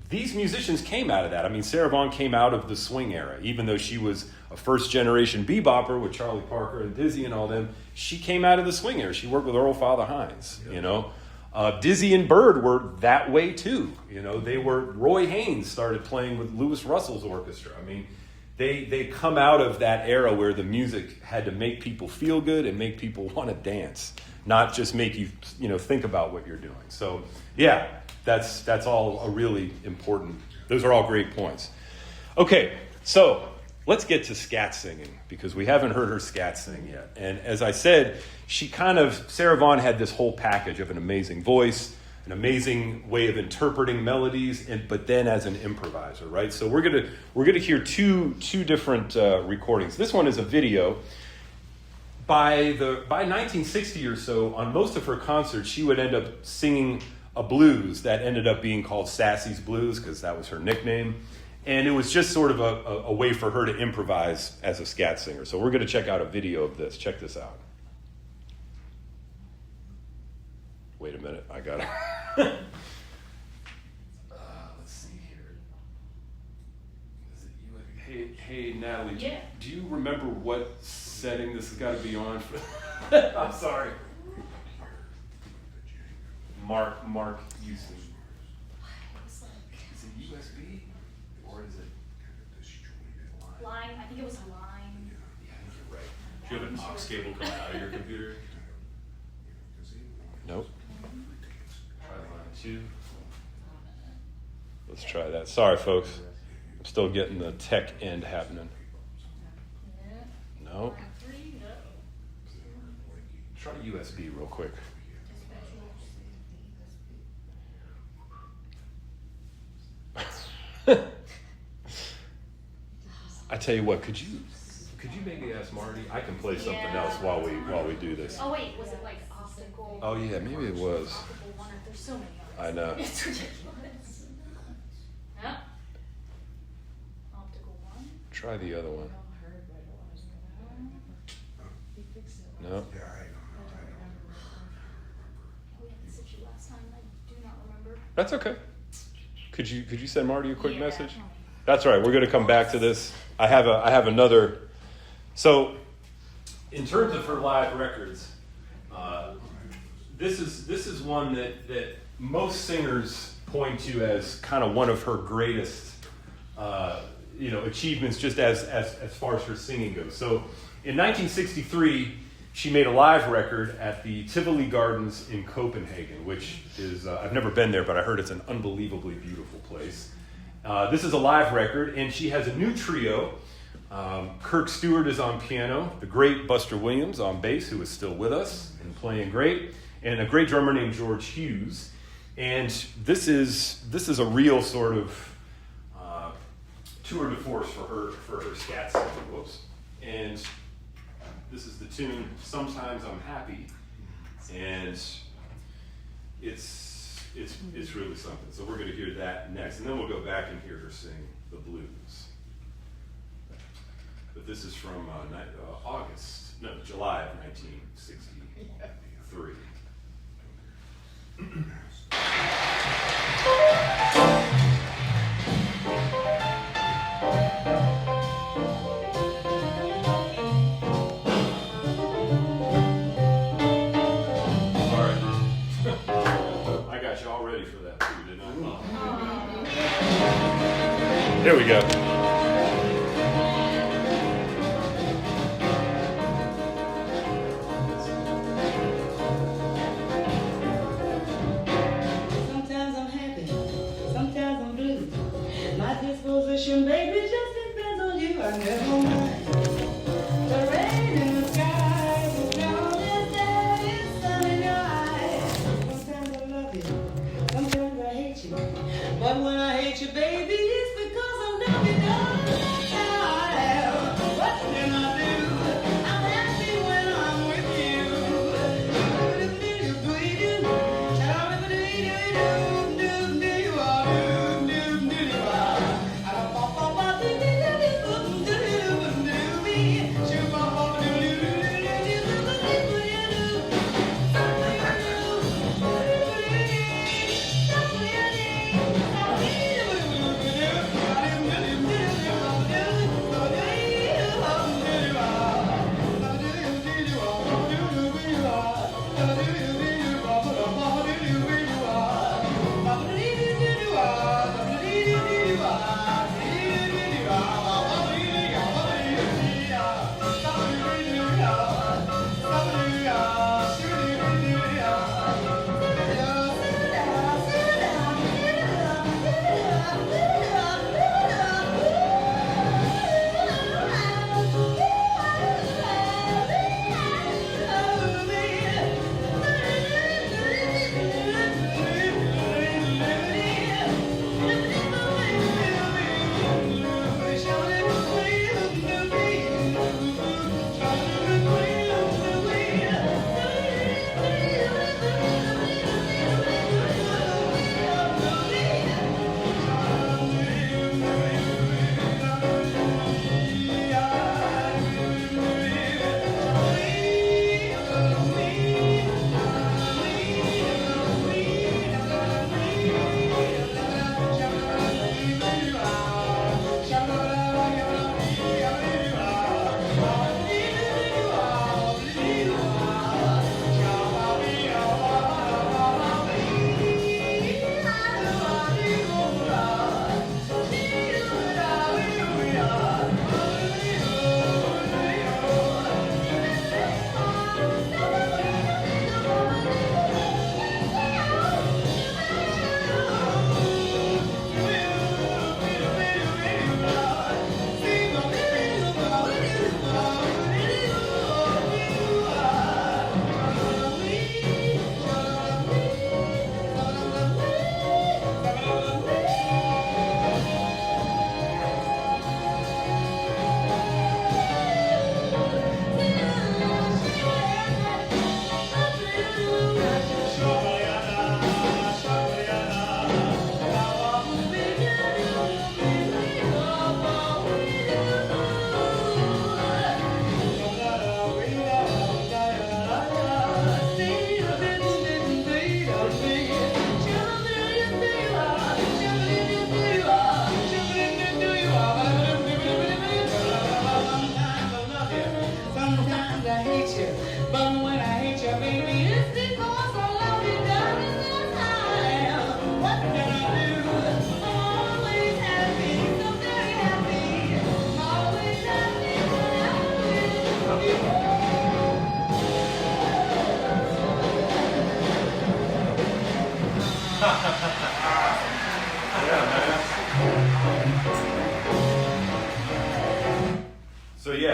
A: these musicians came out of that. I mean, Sarah Vaughan came out of the swing era, even though she was a first generation bebopper with Charlie Parker and Dizzy and all them. She came out of the swing era. She worked with Earl Father Hines, you know. Dizzy and Bird were that way too. You know, Roy Haynes started playing with Louis Russell's orchestra. I mean, they come out of that era where the music had to make people feel good and make people want to dance, not just make you know, think about what you're doing. So yeah, that's all a really important, those are all great points. Okay, so let's get to scat singing because we haven't heard her scat sing yet. And as I said, Sarah Vaughan had this whole package of an amazing voice, an amazing way of interpreting melodies, but then as an improviser, right? So we're gonna hear two different recordings. This one is a video. By 1960 or so, on most of her concerts, she would end up singing a blues that ended up being called Sassy's Blues because that was her nickname. And it was just sort of a way for her to improvise as a scat singer. So we're going to check out a video of this. Check this out. Wait a minute. I got it. Let's see here. Is it you? Hey, Natalie.
B: Yeah.
A: Do you remember what setting this has got to be on? I'm sorry. Mark Houston. Is it USB? Or is it
B: Line, I think it was a line.
A: Yeah, I think you're right.
E: Do you have an aux cable coming out of your computer?
A: Nope.
E: Try line 2.
A: Let's try that. Sorry, folks. I'm still getting the tech end happening. No.
B: Line 3, no.
A: USB real quick. I tell you what, could you maybe ask Marty? I can play something else while we do this.
B: Oh wait, was it like optical?
A: Oh yeah, maybe it was.
B: Optical one. There's so many.
A: I know.
B: It's ridiculous. Yeah. Optical one.
A: Try the other one. No.
H: Yeah, I don't know.
B: We had this issue last time. I do not remember.
A: That's okay. Could you send Marty a quick
B: Yeah.
A: message? That's right. We're going to come back to this. I have another. So, in terms of her live records, this is one that most singers point to as kind of one of her greatest, achievements, just as far as her singing goes. So, in 1963, she made a live record at the Tivoli Gardens in Copenhagen, which is I've never been there, but I heard it's an unbelievably beautiful place. This is a live record, and she has a new trio. Kirk Stewart is on piano, the great Buster Williams on bass, who is still with us and playing great, and a great drummer named George Hughes. And this is a real sort of tour de force for her scat singing. Whoops. And this is the tune "Sometimes I'm Happy," and it's really something. So we're going to hear that next, and then we'll go back and hear her sing the blues. But this is from July of 1963. Here we go.
C: Sometimes I'm happy, sometimes I'm blue. My disposition, baby, just depends on you. I never mind. The rain in the sky, the cloud is there, it's sun in your eyes. Sometimes I love you, sometimes I hate you. But when I hate you, baby, it's because I love you.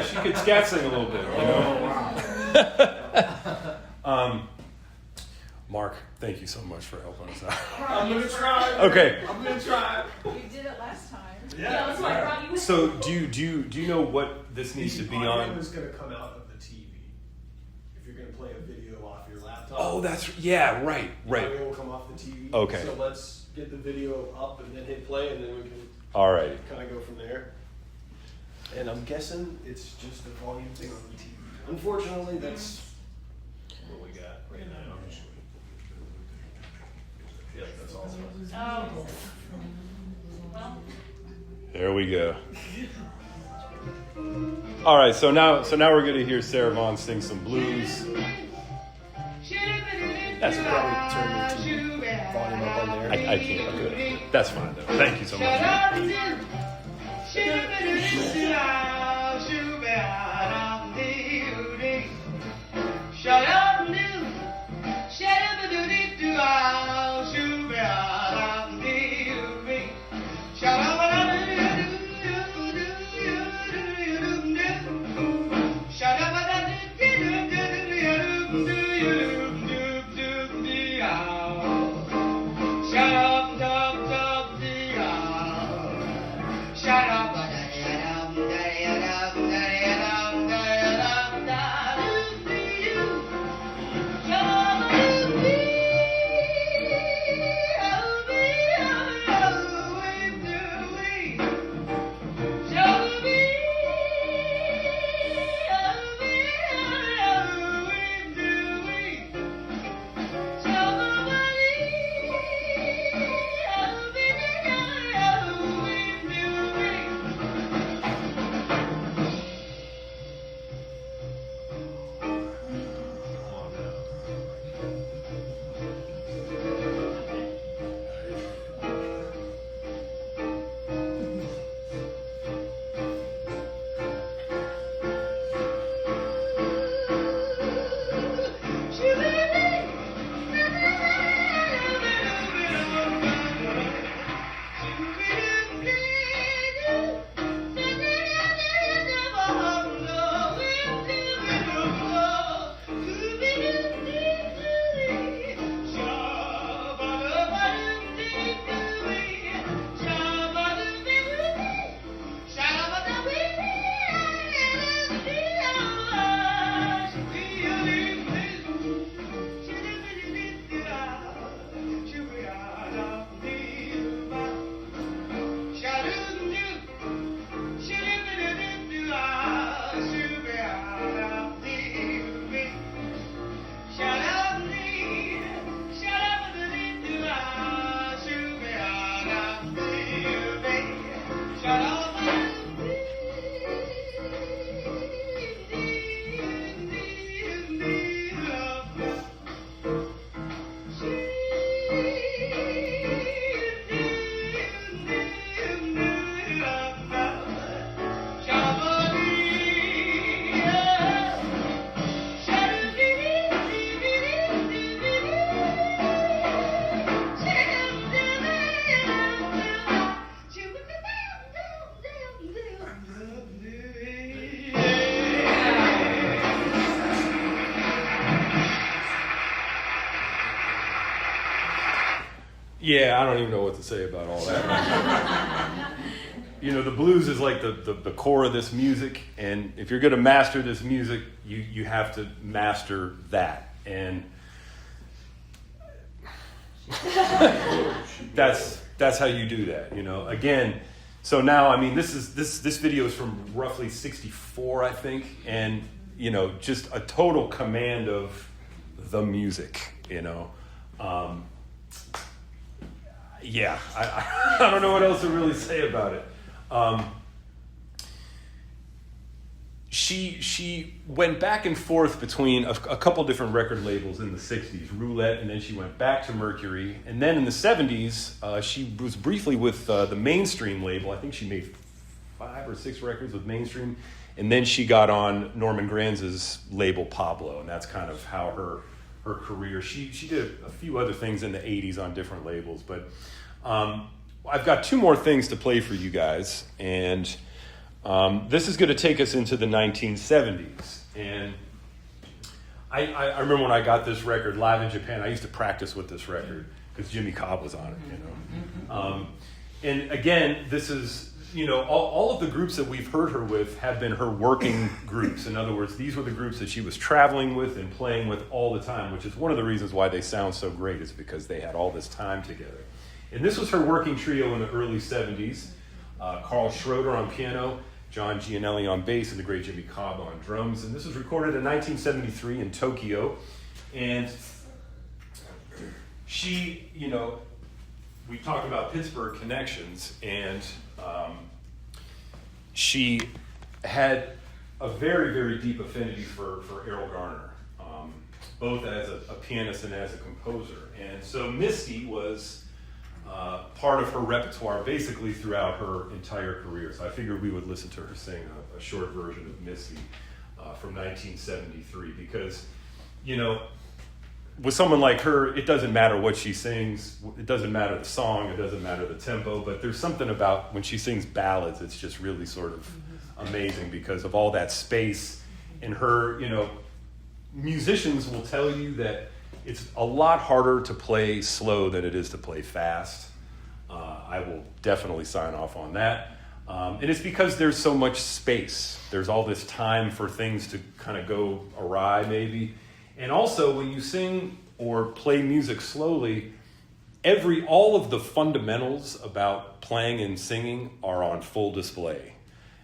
A: she could scat sing a little bit, you know. Mark, thank you so much for helping us out.
K: I'm gonna try.
A: Okay.
K: I'm gonna try.
B: You did it last time.
K: Yeah,
B: that's why I brought you.
A: So do you know what this needs to be
K: audio
A: on?
K: is gonna come out of the TV. If you're gonna play a video off your laptop.
A: Oh, that's right.
K: The audio will come off the TV.
A: Okay.
K: So let's get the video up and then hit play, and then we can.
A: All right.
K: Kind of go from there. And I'm guessing it's just a volume thing on the TV. Unfortunately, that's what we got right now. Yeah, that's all.
B: Oh. Well.
A: There we go. All right, so now we're gonna hear Sarah Vaughan sing some blues. That's
K: Probably turn the TV volume up on there.
A: I can't do it. That's fine though. Thank you so much.
C: Shut up, new.
A: Yeah, I don't even know what to say about all that. You know, the blues is like the core of this music, and if you're going to master this music, you have to master that. And that's how you do that, you know. Again, so now, I mean, this video is from roughly 64, I think, and, you know, just a total command of the music, you know. Yeah, I don't know what else to really say about it. She went back and forth between a couple different record labels in the 60s, Roulette, and then she went back to Mercury. And then in the 70s, she was briefly with the Mainstream label. I think she made 5 or 6 records with Mainstream. And then she got on Norman Granz's label, Pablo, and that's kind of how her career. She did a few other things in the 80s on different labels, but I've got 2 more things to play for you guys, and This is going to take us into the 1970s. And I remember when I got this record live in Japan, I used to practice with this record because Jimmy Cobb was on it, And again, this is, all of the groups that we've heard her with have been her working groups. In other words, these were the groups that she was traveling with and playing with all the time, which is one of the reasons why they sound so great, is because they had all this time together. And this was her working trio in the early 70s. Carl Schroeder on piano, John Gianelli on bass, and the great Jimmy Cobb on drums. And this was recorded in 1973 in Tokyo. And she, we talked about Pittsburgh connections, and she had a very, very deep affinity for Errol Garner, both as a pianist and as a composer. And so Misty was part of her repertoire basically throughout her entire career. So I figured we would listen to her sing a short version of Misty from 1973, because, with someone like her, it doesn't matter what she sings, it doesn't matter the song, it doesn't matter the tempo, but there's something about when she sings ballads, it's just really sort of amazing because of all that space in her. Musicians will tell you that it's a lot harder to play slow than it is to play fast. I will definitely sign off on that. And it's because there's so much space. There's all this time for things to kind of go awry, maybe. And also, when you sing or play music slowly, all of the fundamentals about playing and singing are on full display.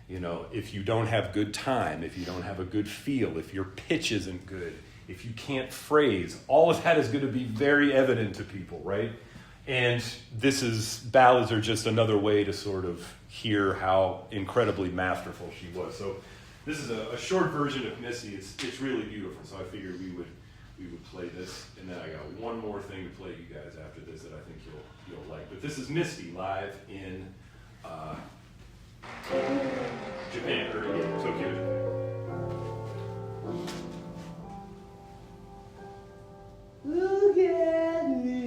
A: If you don't have good time, if you don't have a good feel, if your pitch isn't good, if you can't phrase, all of that is going to be very evident to people, right? And ballads are just another way to sort of hear how incredibly masterful she was. So this is a short version of Missy. It's really beautiful. So I figured we would play this, and then I got one more thing to play you guys after this that I think you'll like. But this is Misty live in Japan, or Tokyo, Japan.
C: Look at me.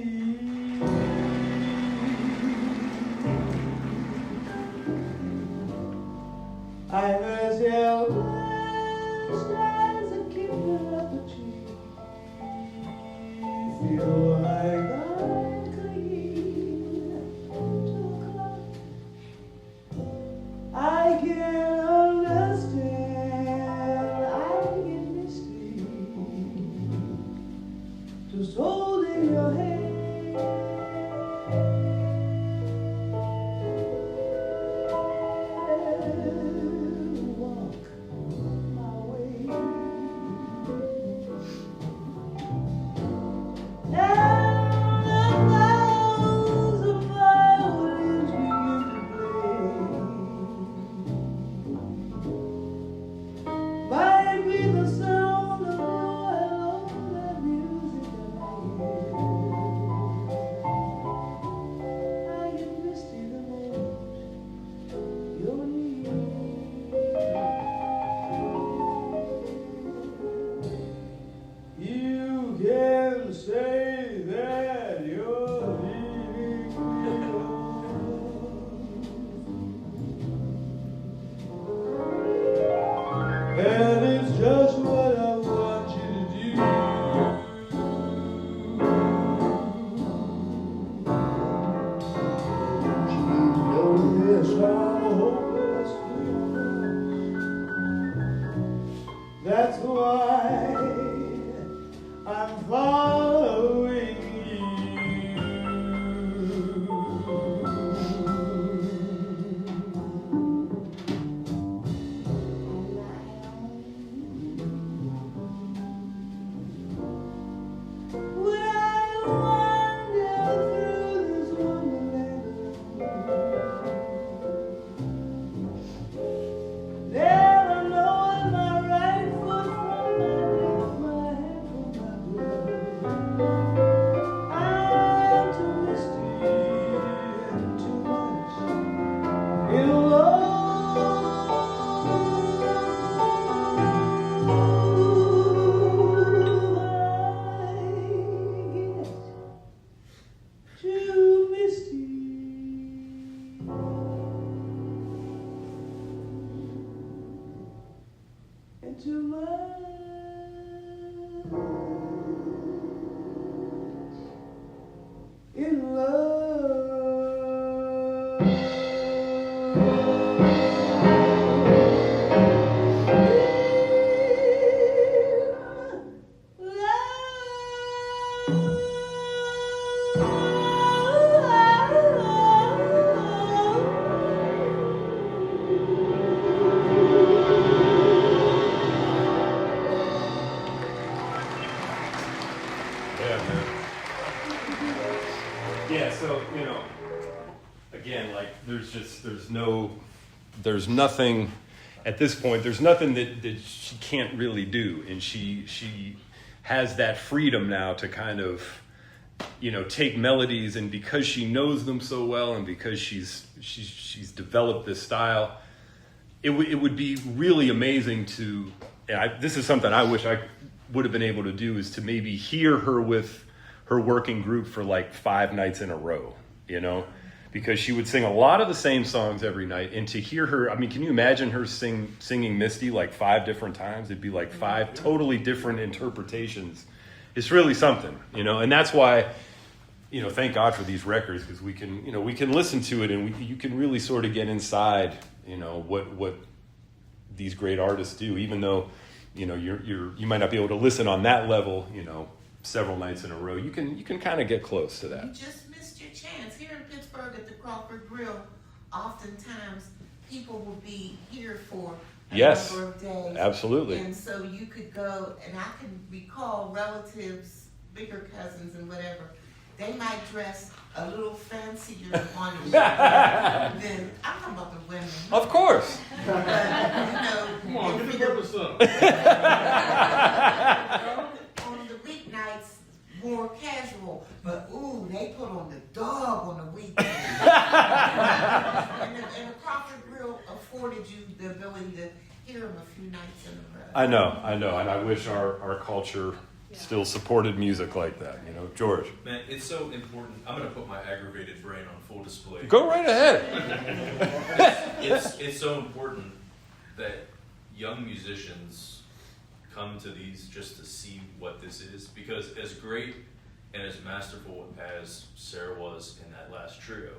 C: I'm as helpless as a kitten up a tree. Feel like I'm clinging to a cloud. I can't understand. I get misty. Just holding your hand. And it's just what I want you to do. You know this, I'm hopeless. That's why I'm following in love.
A: Yeah, so, again, like, there's nothing, at this point, there's nothing that she can't really do. And she has that freedom now to kind of, take melodies, and because she knows them so well, and because she's developed this style, it would be really amazing to, this is something I wish I would have been able to do, is to maybe hear her with her working group for like 5 nights in a row, because she would sing a lot of the same songs every night. And to hear her, I mean, can you imagine her singing Misty like 5 different times? It'd be like 5 totally different interpretations. It's really something, and that's why, thank God for these records, because we can listen to it, and you can really sort of get inside, what these great artists do, even though, you might not be able to listen on that level, several nights in a row. You can kind of get close to that.
J: You just missed your chance. Here in Pittsburgh at the Crawford Grill, oftentimes people will be here for a number of days.
A: Absolutely.
J: And so you could go, and I can recall relatives, bigger cousins and whatever, they might dress a little fancier on the than, I'm talking about the women.
A: Of course.
J: But,
F: Come on, get the purpose up.
J: On the weeknights, more casual, but ooh, they put on the dog on the weekend. and the Crawford Grill afforded you the ability to hear them a few nights in a row.
A: I know, and I wish our culture still supported music like that, George.
E: Man, it's so important. I'm going to put my aggravated brain on full display.
A: Go right ahead.
E: It's so important that young musicians come to these just to see what this is, because as great and as masterful as Sarah was in that last trio,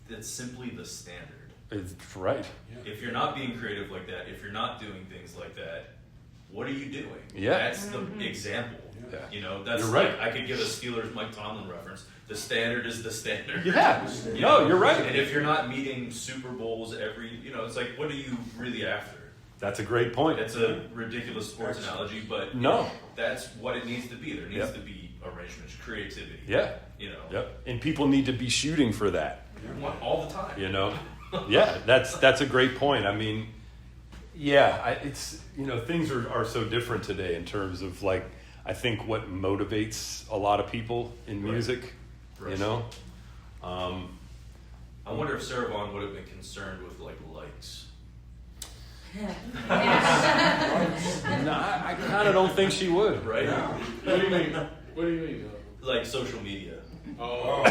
E: that's simply the standard.
A: It's right.
E: If you're not being creative like that, if you're not doing things like that, what are you doing?
A: Yeah.
E: That's the example.
A: Yeah.
E: That's
A: you're
E: like,
A: right.
E: I could give a Steelers Mike Tomlin reference. The standard is the standard.
A: Yeah. No, you're right.
E: And if you're not meeting Super Bowls every, it's like, what are you really after?
A: That's a great point.
E: That's a ridiculous sports analogy, but
A: no,
E: that's what it needs to be. There needs to be arrangements, creativity.
A: Yeah. Yep. And people need to be shooting for that.
E: All the time.
A: Yeah, that's a great point. I mean, it's things are so different today in terms of, like, I think what motivates a lot of people in music.
E: Right. I wonder if Sarah Vaughan would have been concerned with like likes.
A: No, I kind of don't think she would.
E: Right?
F: What do you mean? What do you mean?
E: Like social media.
F: Oh.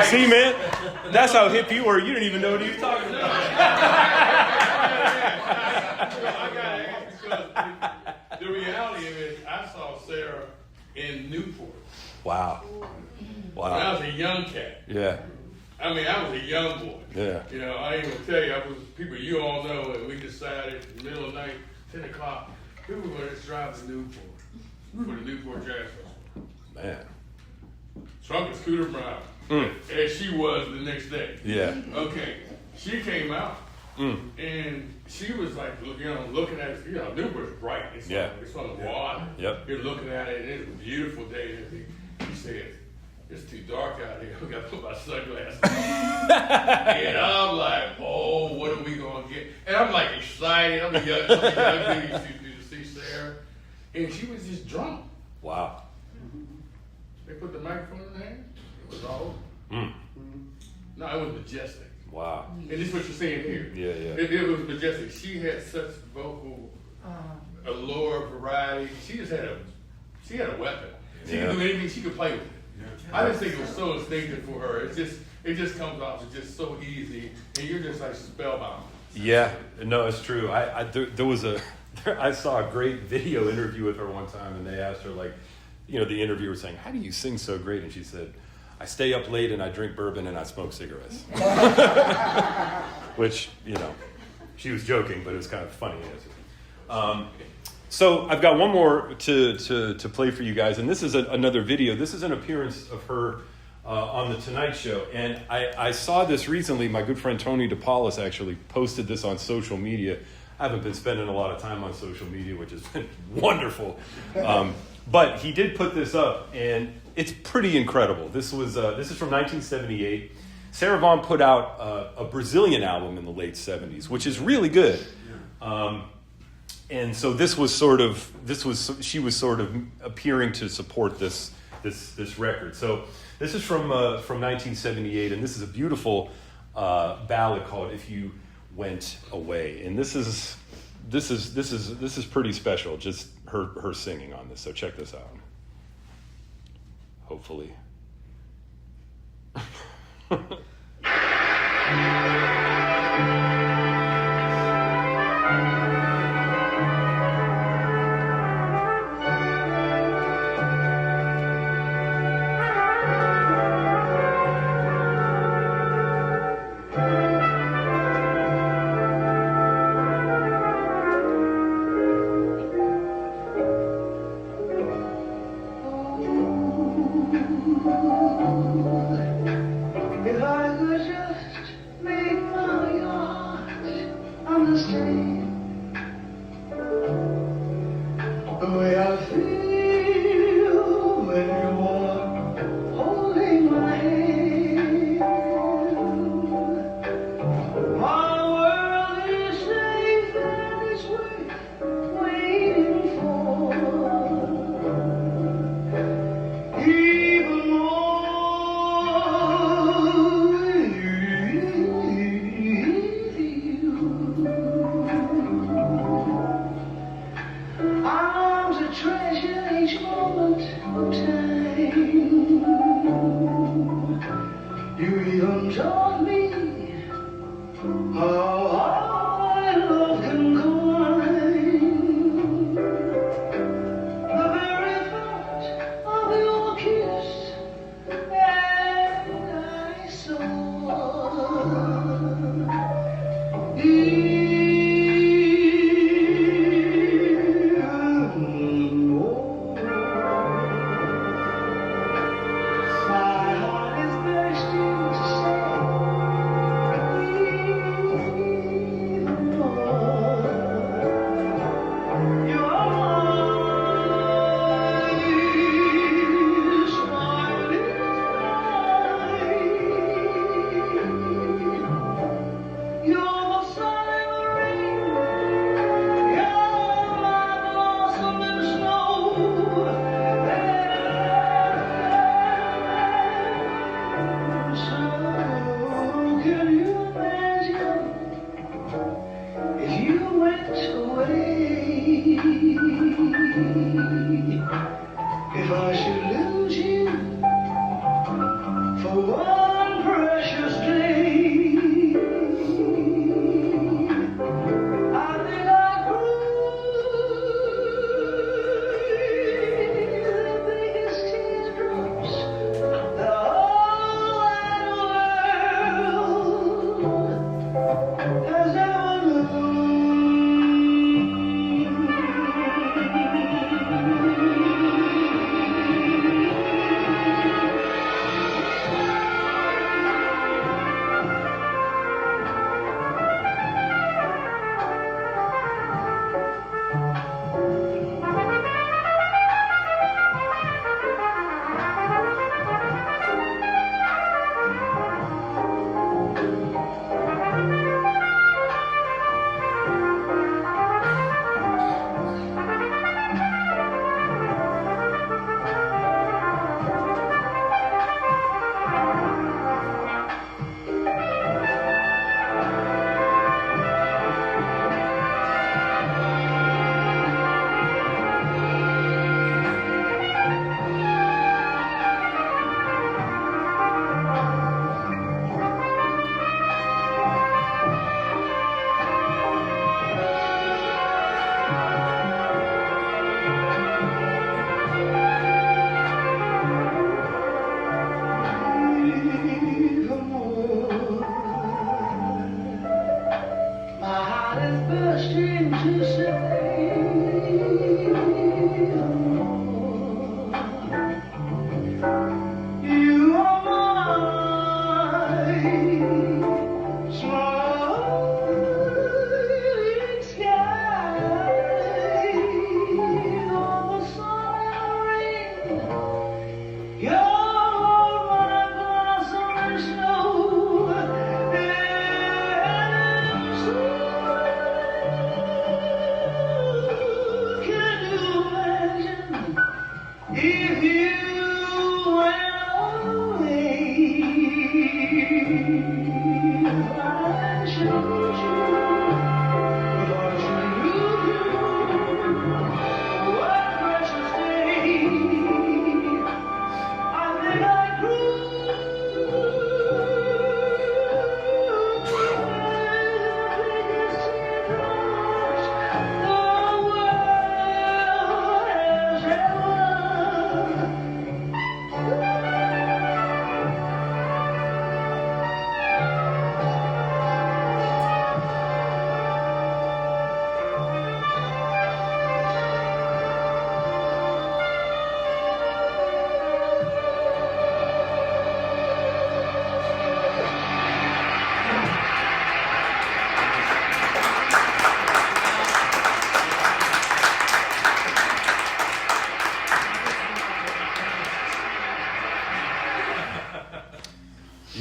A: See, man, that's how hip you were. You didn't even know what he was talking about.
F: I gotta ask, because the reality of it, I saw Sarah in Newport.
A: Wow.
F: When I was a young cat.
A: Yeah.
F: I mean, I was a young boy.
A: Yeah.
F: I ain't gonna tell you, I was people you all know, and we decided in the middle of the night, 10 o'clock, we were gonna drive to Newport for the Newport Jazz Festival.
A: Man.
F: Trunk and Scooter Brown, as she was the next day.
A: Yeah.
F: Okay, she came out, and she was like, looking at it. Newport's bright. It's on the water.
A: Yep.
F: You're looking at it, and it's a beautiful day. She said, "It's too dark out here. I got to put my sunglasses on." And I'm like, "Oh, what are we gonna get?" And I'm like excited. I'm a young dude to see Sarah, and she was just drunk.
A: Wow.
F: They put the microphone in her hand. It was all over. No, it was majestic.
A: Wow.
F: And this is what you're seeing here.
A: Yeah.
F: It was majestic. She had such vocal allure, variety. She had a weapon. She could do anything. She could play with it. I just think it was so instinctive for her. It just comes off as just so easy, and you're just like spellbound.
A: Yeah. No, it's true. There was I saw a great video interview with her one time, and they asked her, like, you know, the interviewer was saying, how do you sing so great? And she said, I stay up late and I drink bourbon and I smoke cigarettes. Which, you know, she was joking, but it was kind of funny answer. So I've got one more to play for you guys, and this is another video. This is an appearance of her on The Tonight Show, and I saw this recently. My good friend Tony DePaulis actually posted this on social media. I haven't been spending a lot of time on social media, which has been wonderful. But he did put this up, and it's pretty incredible. This is from 1978. Sarah Vaughan put out a Brazilian album in the late 70s, which is really good. And so she was sort of appearing to support this record. So this is from 1978, and this is a beautiful ballad called "If You Went Away," and this is pretty special. Just her singing on this. So check this out. Hopefully.
C: If I could just make my heart understand the way I feel when you're holding my hand. My world is safe and it's worth waiting for. Even arms that treasure each moment of time. You even taught me how hard love can climb. The very thought of your kiss, and I saw. My heart is bursting to say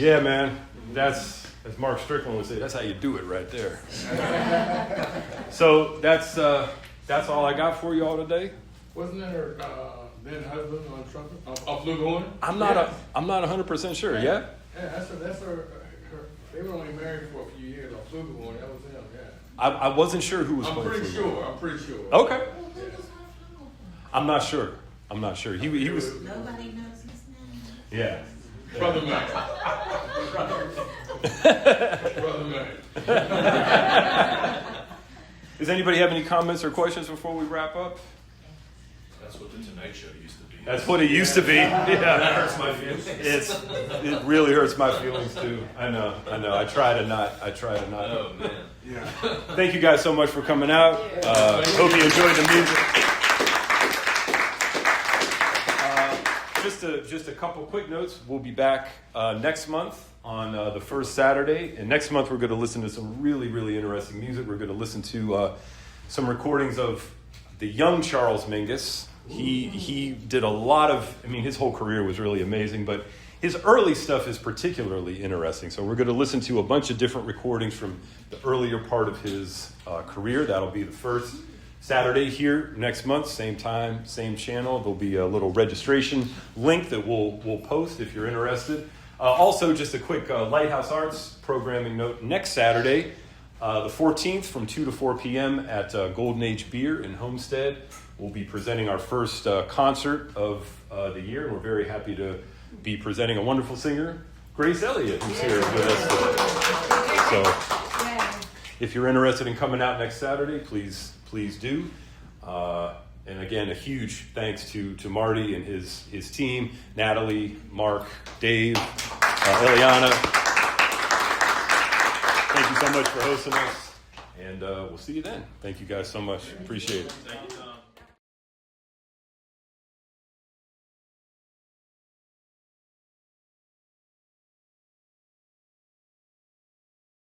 A: Yeah, man. That's, as Mark Strickland would say, that's how you do it right there. So that's all I got for you all today.
F: Wasn't that her then husband on trumpet? Flugelhorn?
A: I'm not 100% sure. Yeah.
F: Yeah, that's her. They were only married for a few years. Flugelhorn, that was him. Yeah.
A: I wasn't sure who was
F: I'm
A: playing.
F: pretty sure. I'm pretty sure.
A: Okay.
F: Yeah.
A: I'm not sure. He was.
J: Nobody knows his name.
A: Yeah.
F: Brother Mac. Brother Mac.
A: Does anybody have any comments or questions before we wrap up?
E: That's what the Tonight Show used to be.
A: That's what it used to be. Yeah.
E: That hurts my feelings.
A: It really hurts my feelings too. I know. I try to not.
E: Oh man.
H: Yeah.
A: Thank you guys so much for coming out. Hope you enjoyed the music. Just a couple quick notes. We'll be back next month on the first Saturday. And next month we're going to listen to some really, really interesting music. We're going to listen to some recordings of the young Charles Mingus. He did a lot of, his whole career was really amazing, but his early stuff is particularly interesting. So we're going to listen to a bunch of different recordings from the earlier part of his career. That'll be the first Saturday here next month, same time, same channel. There'll be a little registration link that we'll post if you're interested. Also, just a quick Lighthouse Arts programming note. Next Saturday, the 14th from 2 to 4 p.m. at Golden Age Beer in Homestead, we'll be presenting our first concert of the year. And we're very happy to be presenting a wonderful singer, Grace Elliott, who's here with us today. So if you're interested in coming out next Saturday, please do. And again, a huge thanks to Marty and his team, Natalie, Mark, Dave, Eliana. Thank you so much for hosting us, and we'll see you then. Thank you guys so much. Appreciate it.